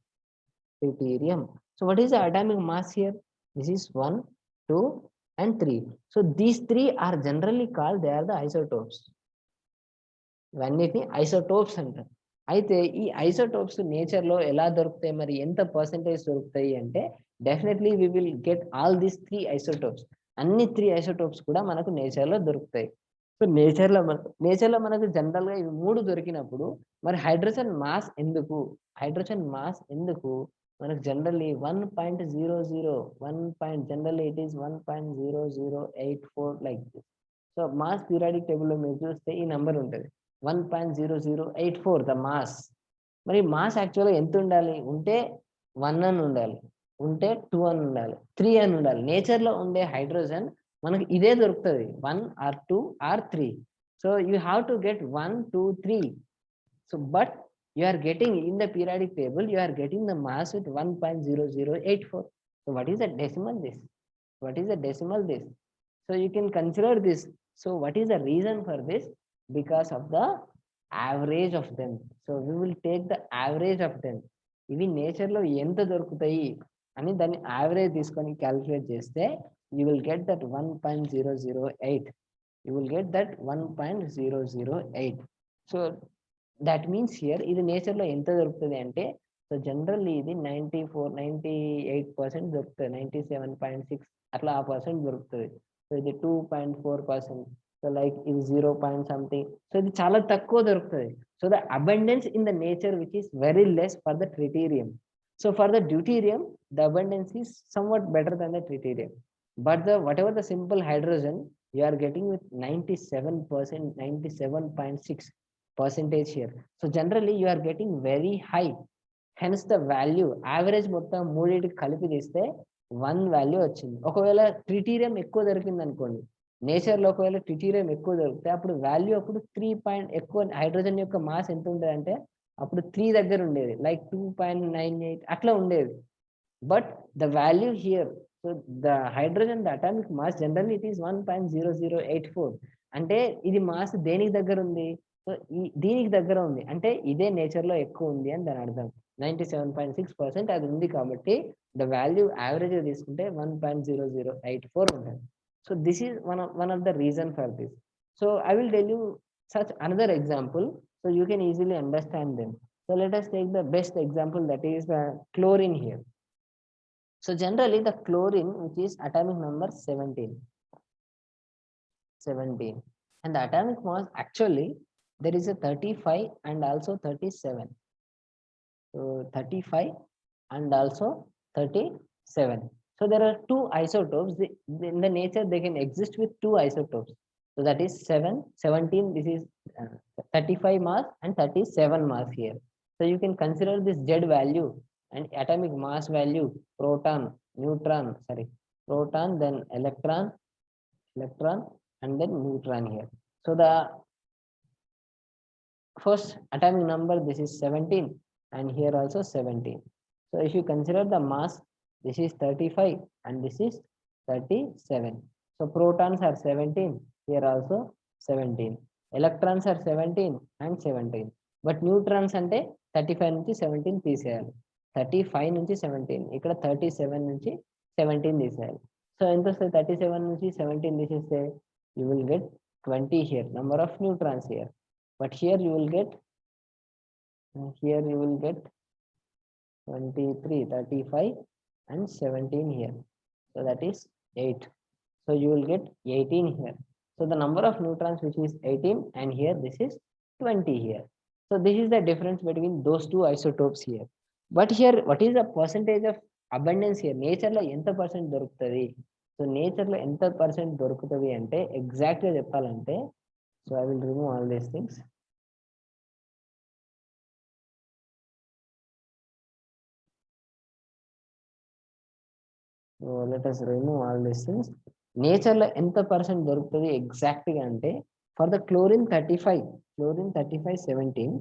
Tritium. So what is the atomic mass here? This is 1, 2, and 3. So these three are generally called, they are the isotopes. ఇవన్నిటిని isotopes అంటారు. అయితే ఈ isotopes nature లో ఎలా దొరుకుతాయి, మరి ఎంత percentage దొరుకుతాయి అంటే definitely we will get all these three isotopes. అన్ని త్రీ ఐసోటోప్స్ కూడా మనకు నేచర్ లో దొరుకుతాయి. సో నేచర్ లో మనకు జనరల్ గా ఇవి మూడు దొరికినప్పుడు మరి హైడ్రోజన్ మాస్ ఎందుకు, మనకు generally 1.00 generally it is 1.0084 like this. So mass periodic table లో మీరు చూస్తే ఈ నంబర్ ఉంటుంది 1.0084 ద మాస్. మరి మాస్ యాక్చువల్గా ఎంత ఉండాలి? ఉంటే 1 అని ఉండాలి, ఉంటే 2 అని ఉండాలి, 3 అని ఉండాలి. నేచర్ లో ఉండే హైడ్రోజన్ మనకి ఇదే దొరుకుతుంది, 1 or 2 or 3. So you have to get 1, 2, 3. So but you are getting in the periodic table, you are getting the mass with 1.0084. So what is the decimal this? What is the decimal this? So you can consider this. So what is the reason for this? Because of the average of them. So we will take the average of them. ఇవి nature లో ఎంత దొరుకుతాయి అని దాన్ని average తీసుకొని calculate చేస్తే you will get that 1.008. You will get that 1.008. So that means here ఇది nature లో ఎంత దొరుకుతుంది అంటే, సో జనరల్లీ ఇది 98% దొరుకుతుంది, 97.6 అట్లా ఆ పర్సెంట్ దొరుకుతుంది. సో ఇది 2.4%. సో లైక్ ఇది 0 పాయింట్ సంథింగ్. సో ఇది చాలా తక్కువ దొరుకుతుంది. So the abundance in the nature which is very less for the tritium. So for the deuterium the abundance is somewhat better than the tritium. But the whatever the simple hydrogen, You are getting with 97%, 97.6 percentage here. So generally you are getting very high. Hence the value average మొత్తం మూడింటికి కలిపి తీస్తే 1 value వచ్చింది. ఒకవేళ ట్రిటీరియం ఎక్కువ దొరికింది అనుకోండి, నేచర్లో ఒకవేళ ట్రిటీరియం ఎక్కువ దొరికితే అప్పుడు వాల్యూ అప్పుడు 3 పాయింట్ ఎక్కువ, హైడ్రోజన్ యొక్క మాస్ ఎంత ఉంటుంది అంటే అప్పుడు 3 దగ్గర ఉండేది, లైక్ 2.98 అట్లా ఉండేది. But the value here, so the hydrogen the atomic mass generally it is 1.0084. అంటే ఇది మాస్ దేనికి దగ్గర ఉంది? సో దీనికి దగ్గర ఉంది, అంటే ఇదే నేచర్లో ఎక్కువ ఉంది అని దాని అర్థం. 97.6% అది ఉంది కాబట్టి ద వాల్యూ యావరేజ్ తీసుకుంటే 1.0084 ఉంటుంది. So this is one of the reason for this. So I will tell you such another example so you can easily understand them. So let us take the best example, that is the chlorine here. So generally the chlorine, which is atomic number 17, and the atomic mass actually there is a 35 and also 37. So 35 and also 37. So there are two isotopes. In the nature they can exist with two isotopes. So that is 17, this is 35 mass and 37 mass here. So you can consider this Z value and atomic mass value, proton, neutron, then electron, and then neutron here. So the first atomic number, this is 17, and here also 17. So if you consider the mass, this is 35 and this is 37. So protons are 17, here also 17. Electrons are 17 and 17. But neutrons ante 35 నుంచి 17 తీసేయాలి, 35 నుంచి 17, ఇక్కడ 37 నుంచి 17 తీసేయాలి. So ఎంత వస్తుంది? 37 నుంచి 17 తీసేస్తే you will get 20 here, number of neutrons here. But here you will get 23, 35 and 17 here. So that is 8. So you will get 18 here. So the number of neutrons which is 18, and here this is 20 here. So this is the difference between those two isotopes here. But here what is the percentage of abundance here? Nature lo ఎంత percent దొరుకుతది? So nature లో ఎంత percent దొరుకుతుంది అంటే exact గా చెప్పాలంటే, so I will remove all these things. Let us remove all these things. Nature లో ఎంత పర్సెంట్ దొరుకుతుంది ఎగ్జాక్ట్ గా అంటే, for the chlorine 35, 17.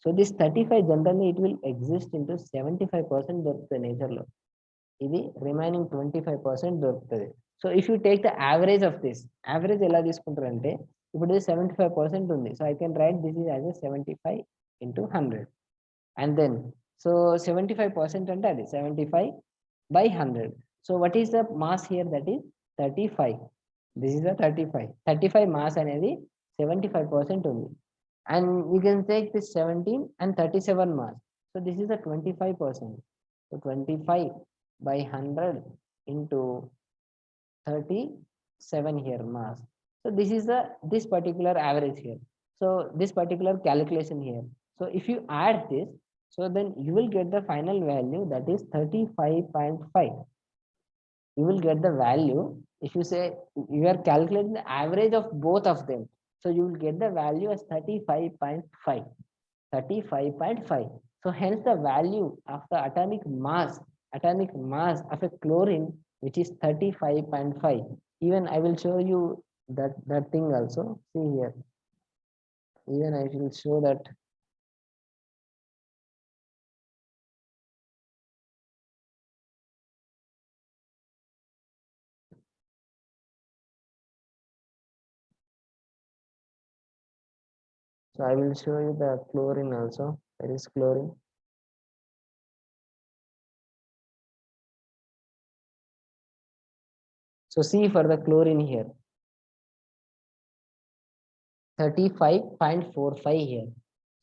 So this 35 generally it will exist into 75% దొరుకుతుంది నేచర్ లో. ఇది రిమైనింగ్ 25% దొరుకుతుంది. So if you take the average of this, average ఎలా తీసుకుంటారు అంటే, ఇప్పుడు ఇది 75% ఉంది, so I can write this is as a 75 into 100. And then so 75% అంటే అది 75 by 100. So what is the mass here? That is 35. This is the 35 mass అనేది 75% ఉంది. And you can take this 17 and 37 mass. So this is the 25%. So 25 by 100 into 37 here mass. So this is this particular average here. So this particular calculation here. So if you add this, so then you will get the final value, that is 35.5. You will get the value if you say you are calculating the average of both of them. So you will get the value as 35.5. So hence the value of the atomic mass of a chlorine, which is 35.5. Even I will show you that thing also. See here, even I will show that. So I will show you the chlorine also. There is chlorine. So see for the chlorine here, 35.45 here.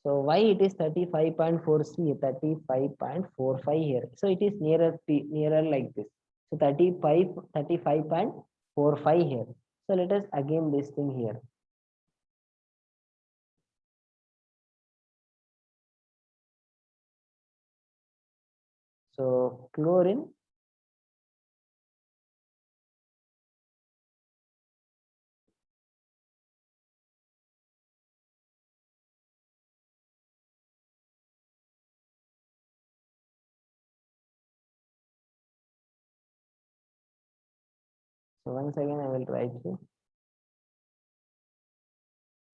So why it is 35.4? See 35.45 here. So it is nearer like this. So 35.45 here. So let us again this thing here. So chlorine, So once again, I will write you.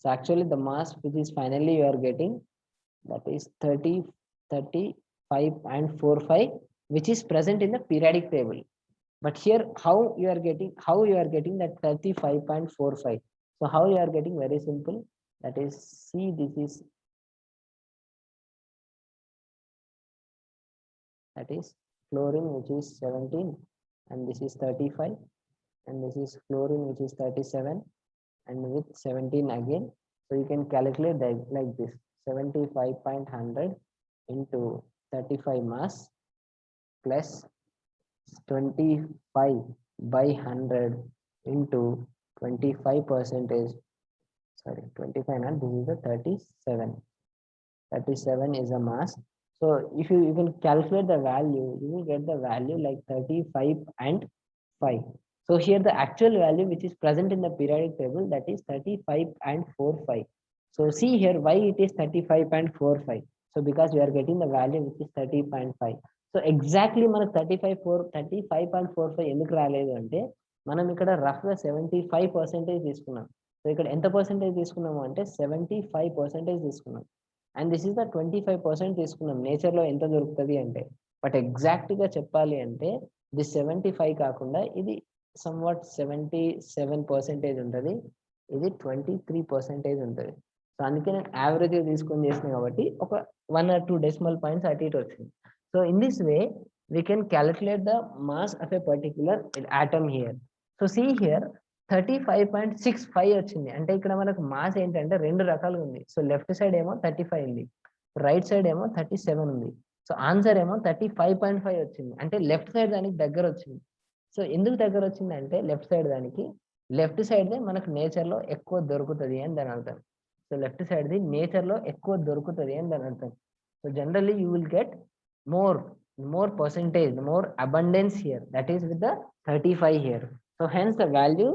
So actually the mass which is finally you are getting, that is 35.45, which is present in the periodic table. But here how you are getting that 35.45. So how you are getting, very simple. That is, see, this is, that is fluorine which is 17, and this is 35, and this is fluorine which is 37, and with 17 again. So you can calculate that like this: 75.100 into 35 mass plus 25 by 100 into 25 percentage. Sorry, 25 not, this is the 37. 37 is a mass. So if you can calculate the value, you will get the value like 35 and 5. So here the actual value which is present in the periodic table, that is 35 and 45. So see here why it is 35.45. So because we are getting the value which is 30.5. So exactly మనకు 35.45 ఎందుకు రాలేదు అంటే, మనం ఇక్కడ రఫ్గా 75% తీసుకున్నాం. So ఇక్కడ ఎంత పర్సెంటేజ్ తీసుకున్నాము అంటే 75% తీసుకున్నాం. అండ్ దిస్ ఈస్ ద 25% తీసుకున్నాం నేచర్లో ఎంత దొరుకుతుంది అంటే. బట్ ఎగ్జాక్ట్గా చెప్పాలి అంటే దిస్ 75 కాకుండా ఇది సమ్వాట్ 77% ఉంటుంది, ఇది 23% ఉంటుంది. సో అందుకే నేను యావరేజ్ తీసుకొని చేసిన కాబట్టి ఒక 1 or 2 డెసిమల్ పాయింట్స్ అటు ఇటు వచ్చింది. So in this way, we can calculate the mass of a particular atom here. So see here 35.65 వచ్చింది. అంటే ఇక్కడ మనకు మాస్ ఏంటంటే రెండు రకాలుగా ఉంది. సో లెఫ్ట్ సైడ్ ఏమో 35 ఉంది, రైట్ సైడ్ ఏమో 37 ఉంది. సో ఆన్సర్ ఏమో 35.5 వచ్చింది. అంటే లెఫ్ట్ సైడ్ దానికి దగ్గర వచ్చింది. సో ఎందుకు దగ్గర వచ్చింది అంటే లెఫ్ట్ సైడ్ దానికి, లెఫ్ట్ సైడ్దే మనకు నేచర్లో ఎక్కువ దొరుకుతుంది అని దాని అర్థం. సో లెఫ్ట్ సైడ్ది నేచర్లో ఎక్కువ దొరుకుతుంది అని దాని అర్థం. So generally you will get more percentage, more abundance here, that is with the 35 here. So hence the value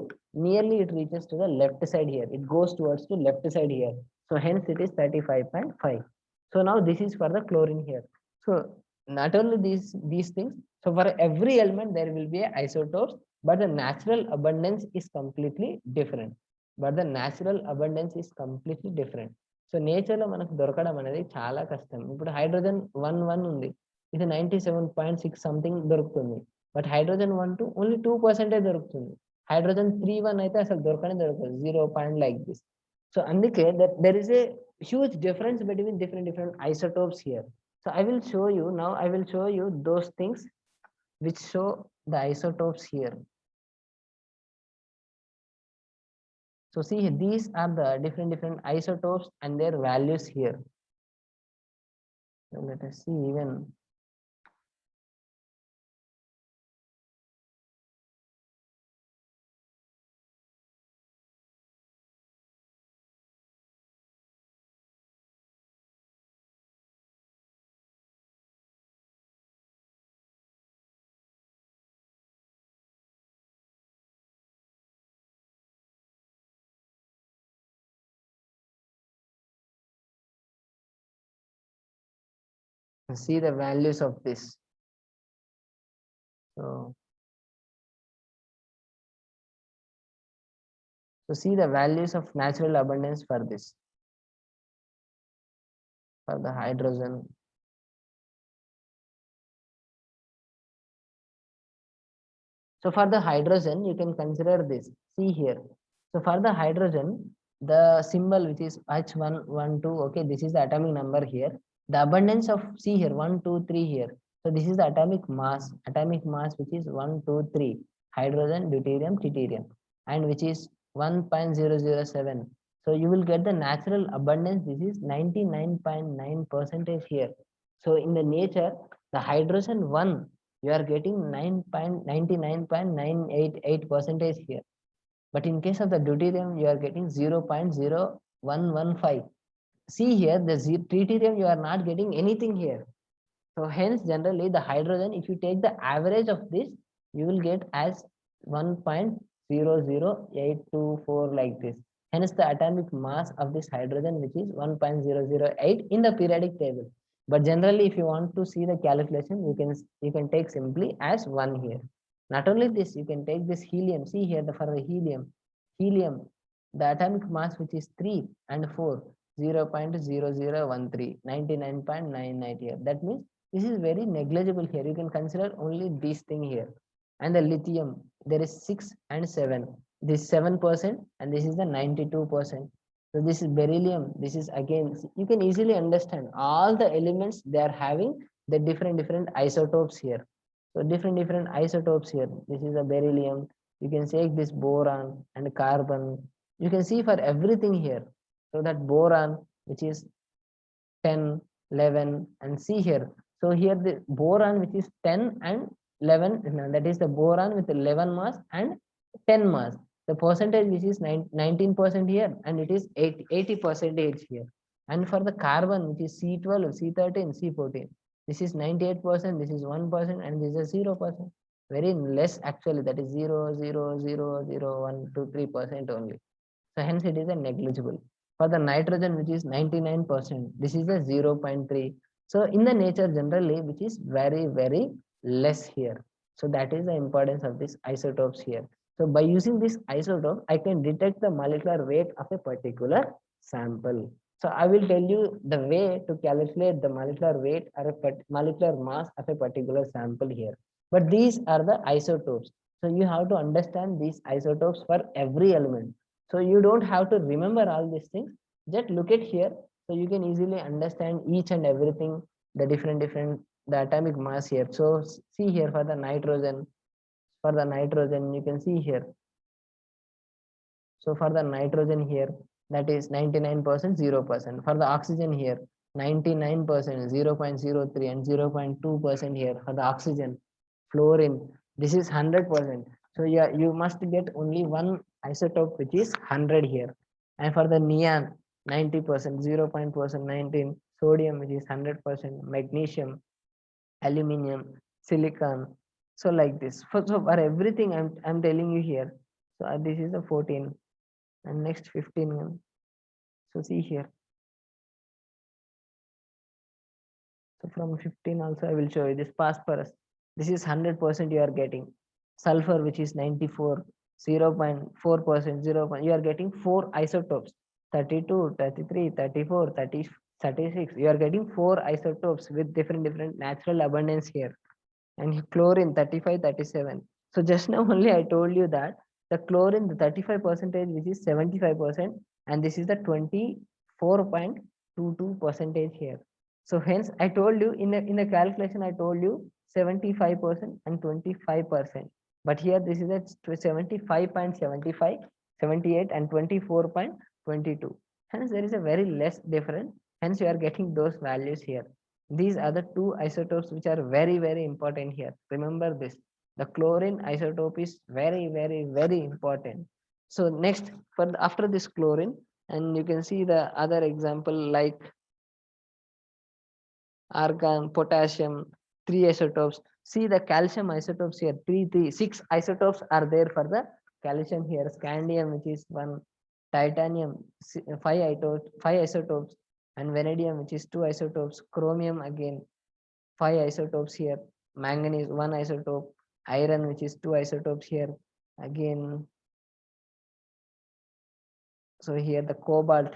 nearly it reaches to the left side here, it goes towards to left side here. So hence it is 35.5. So now this is for the chlorine here. So not only these things, so for every element there will be isotopes, but the natural abundance is completely different. So నేచర్లో మనకు దొరకడం అనేది చాలా కష్టం. ఇప్పుడు hydrogen 1 ఉంది, ఇది 97.6 something దొరుకుతుంది. బట్ హైడ్రోజన్ 1 ఓన్లీ 2% దొరుకుతుంది. హైడ్రోజన్ 3 అయితే అసలు దొరకదు, 0 పాయింట్ లైక్ దిస్. సో అందుకే there is a huge difference between different isotopes here. So I will show you those things which show the isotopes here. So see, these are the different isotopes and their values here. So let us see even. See the values of this. So see the values of natural abundance for this, for the hydrogen. So for the hydrogen you can consider this. See here, so for the hydrogen the symbol which is H112, okay, this is the atomic number here. The abundance of, see here, 1 2 3 here. So this is the atomic mass which is 1 2 3, hydrogen, deuterium, tritium, and which is 1.007. So you will get the natural abundance, this is 99.9% here. So in the nature the hydrogen 1 you are getting 99.988% here, but in case of the deuterium you are getting 0.0115. See here the tritium you are not getting anything here. So hence generally the hydrogen, if you take the average of this, you will get as 1.00824 like this. Hence the atomic mass of this hydrogen which is 1.008 in the periodic table. But generally if you want to see the calculation, you can take simply as 1 here. Not only this, you can take this helium. See here, for the helium, the atomic mass which is 3 and 4, 0.0013, 99.99 here. That means this is very negligible here. You can consider only this thing here. And the lithium, there is 6 and 7. This 7% and this is the 92%. So this is beryllium. This is again, you can easily understand all the elements they are having the different isotopes here. So different isotopes here. This is a beryllium. You can take this boron and carbon. You can see for everything here. So that boron, which is 10, 11, and see here. So here the boron, which is 10 and 11, that is the boron with 11 mass and 10 mass. The percentage which is 19% here, and it is 80% here. And for the carbon, which is C12, C13, C14, this is 98%, this is 1%, and this is 0%. Very less actually, that is 0, 0, 0, 0, 1, 2, 3% only. So hence it is a negligible. For the nitrogen, which is 99%, this is a 0.3. So in the nature generally, which is very less here. So that is the importance of this isotopes here. So by using this isotope, I can detect the molecular weight of a particular sample. So I will tell you the way to calculate the molecular weight or a molecular mass of a particular sample here. But these are the isotopes. So you have to understand these isotopes for every element. So you don't have to remember all these things. Just look at here. So you can easily understand each and everything, the different the atomic mass here. So see here for the nitrogen, you can see here. So for the nitrogen here, that is 99%, 0%. For the oxygen here, 99%, 0.03, and 0.2% here for the oxygen. Fluorine, this is 100%. So yeah, you must get only one isotope which is 100 here. And for the neon, 90%, 0.19. Sodium, which is 100%. Magnesium, aluminium, silicon. So like this. So for everything I'm telling you here. So this is the 14 and next 15. So see here. So from 15 also I will show you this phosphorus. This is 100% you are getting. Sulfur, which is 94, 0.4%, 0. You are getting 4 isotopes. 32, 33, 34, 30, 36. You are getting 4 isotopes with different natural abundance here. And chlorine 35, 37. So just now only I told you that the chlorine, the 35%, which is 75%, and this is the 24.22% here. So hence I told you in the calculation I told you 75% and 25%. But here this is at 75.75, 78 and 24.22. Hence there is a very less difference. Hence you are getting those values here. These are the 2 isotopes which are very important here. Remember this. The chlorine isotope is very important. So next, after this chlorine, and you can see the other example like argon, potassium, 3 isotopes. See the calcium isotopes here, 6 isotopes are there for the calcium here. Scandium, which is 1, titanium, 5 isotopes, and vanadium, which is 2 isotopes. Chromium again 5 isotopes here. Manganese 1 isotope. Iron, which is 2 isotopes here. Again, so here the cobalt,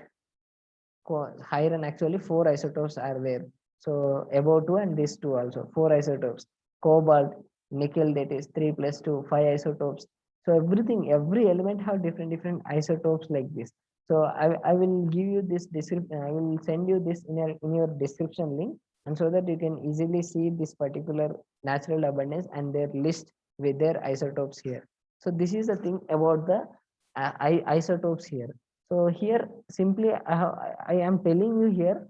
iron actually 4 isotopes are there. So above 2 and this 2 also 4 isotopes. Cobalt, nickel, that is 3 plus 2, 5 isotopes. So every element have different isotopes like this. So I will give you this description. I will send you this in your description link, and so that you can easily see this particular natural abundance and their list with their isotopes here. So this is the thing about the isotopes here. So here simply I am telling you here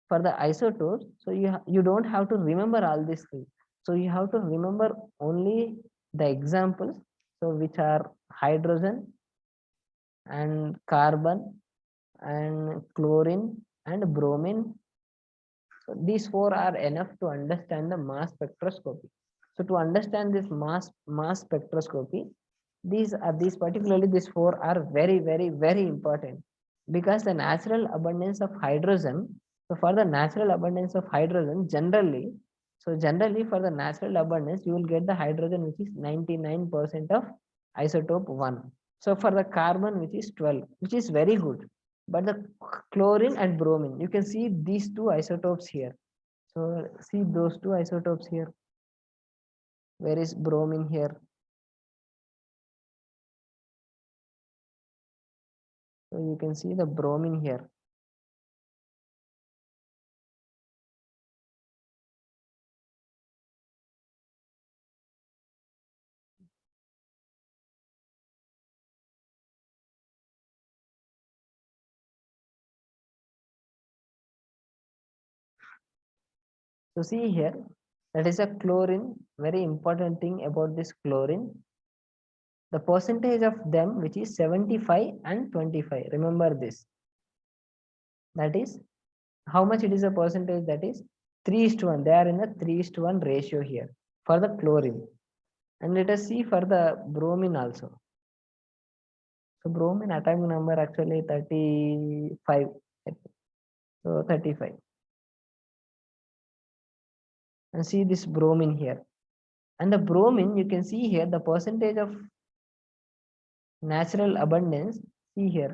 for the isotopes. So you don't have to remember all these things. So you have to remember only the examples. So which are hydrogen and carbon and chlorine and bromine. So these 4 are enough to understand the mass spectroscopy. So to understand this mass spectroscopy, these particularly these 4 are very important, because the natural abundance of hydrogen. So for the natural abundance of hydrogen, generally So generally for the natural abundance, you will get the hydrogen which is 99% of isotope 1. So for the carbon which is 12, which is very good. But the chlorine and bromine, you can see these two isotopes here. So see those two isotopes here. Where is bromine here? So you can see the bromine here. So see here, that is a chlorine. Very important thing about this chlorine, the percentage of them which is 75 and 25. Remember this. That is how much it is a percentage, that is 3:1. They are in a 3:1 ratio here for the chlorine. And let us see for the bromine also. So bromine atomic number actually 35. So 35. And see this bromine here. And the bromine, you can see here the percentage of natural abundance. See here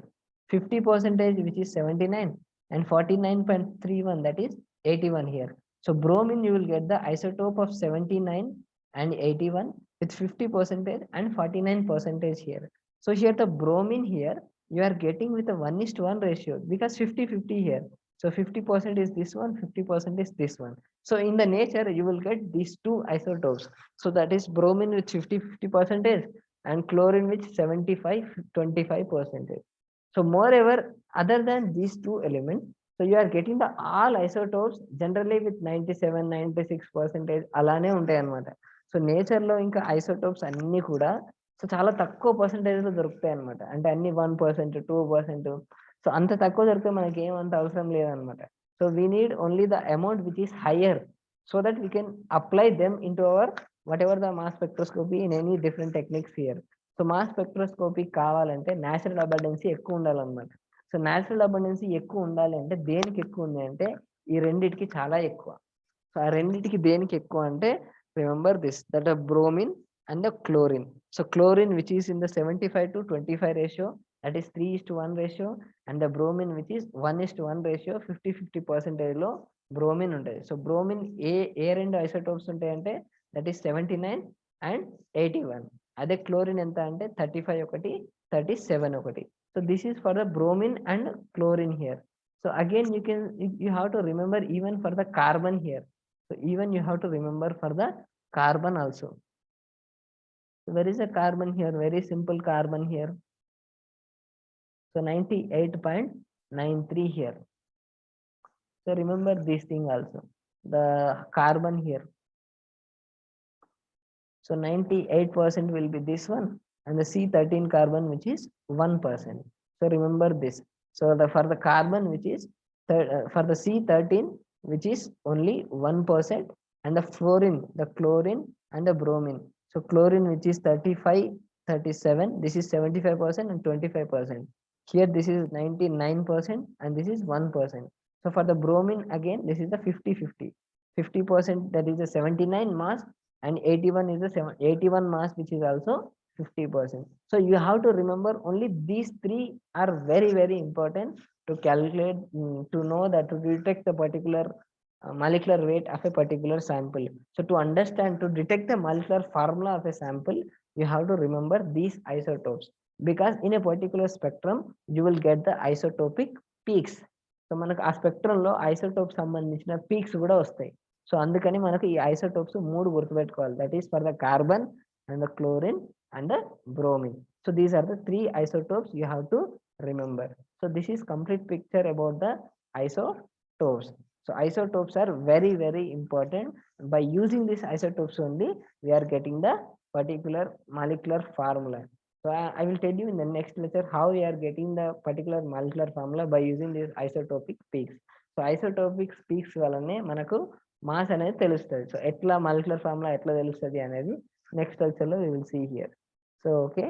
50 percentage which is 79 and 49.31, that is 81 here. So bromine you will get the isotope of 79 and 81 with 50 percentage and 49 percentage here. So here the bromine here you are getting with a 1:1 ratio because 50-50 here. So 50% is this one, 50% is this one. So in the nature you will get these two isotopes. So that is bromine with 50-50 percentage and chlorine with 75-25 percentage. So moreover, other than these two elements, so you are getting the all isotopes generally with 97-96 percentage అలానే ఉంటాయి అన్నమాట. So nature లో ఇంకా isotopes అన్ని కూడా so చాలా తక్కువ percentage లో దొరుకుతాయి అనమాట. అంటే అన్ని 1%, 2%. సో అంత తక్కువ దొరికితే మనకి ఏమంత అవసరం లేదనమాట. So we need only the amount which is higher so that we can apply them in to our whatever the mass spectroscopy in any different techniques here. So mass spectroscopy కావాలంటే natural అబండెన్సీ ఎక్కువ ఉండాలన్నమాట. So natural అబండెన్సీ ఎక్కువ ఉండాలి అంటే దేనికి ఎక్కువ ఉంది అంటే ఈ రెండిటికి చాలా ఎక్కువ. సో ఆ రెండిటికి దేనికి ఎక్కువ అంటే remember this that bromine and the chlorine. So chlorine which is in the 75-25 ratio, that is 3:1 ratio, and the bromine which is 1:1 ratio, 50-50 percentage లో బ్రోమిన్ ఉంటుంది. సో బ్రోమిన్ ఏ రెండు ఐసోటోప్స్ ఉంటాయంటే దట్ ఈస్ 79 and 81. అదే chlorine ఎంత అంటే 35 ఒకటి, 37 ఒకటి. So this is for the bromine and chlorine here. So again you have to remember even for the carbon here. So even you have to remember for the carbon also. So where is the carbon here? Very simple carbon here. So 98.93 here. So remember this thing also. The carbon here. So 98% will be this one, and the C13 carbon which is 1%. So remember this. So for the carbon which is for the C13 which is only 1%, and the fluorine, the chlorine and the bromine. So chlorine which is 35-37, this is 75% and 25%. Here this is 99% and this is 1%. So for the bromine again this is the 50-50. 50% that is the 79 mass, and 81 is the 81 mass which is also 50%. So you have to remember only these three are very important to calculate, to know that to detect the particular molecular weight of a particular sample. So to understand, to detect the molecular formula of a sample, you have to remember these isotopes, because in a particular spectrum you will get the isotopic peaks. So మనకు ఆ spectrum లో isotope సంబంధించిన peaks కూడా వస్తాయి. So అందుకని మనకు ఈ isotopes 3 గుర్తుపెట్టుకోవాలి. That is for the carbon and the chlorine and the bromine. So these are the 3 isotopes you have to remember. So this is complete picture about the isotopes. So isotopes are very important. By using these isotopes only we are getting the particular molecular formula. So I will tell you in the next lecture how we are getting the particular molecular formula by using these isotopic peaks. So isotopic peaks వల్లనే మనకు mass అనేది తెలుస్తుంది. So ఎట్లా molecular formula ఎట్లా తెలుస్తుంది అనేది next lecture లో we will see here. So okay.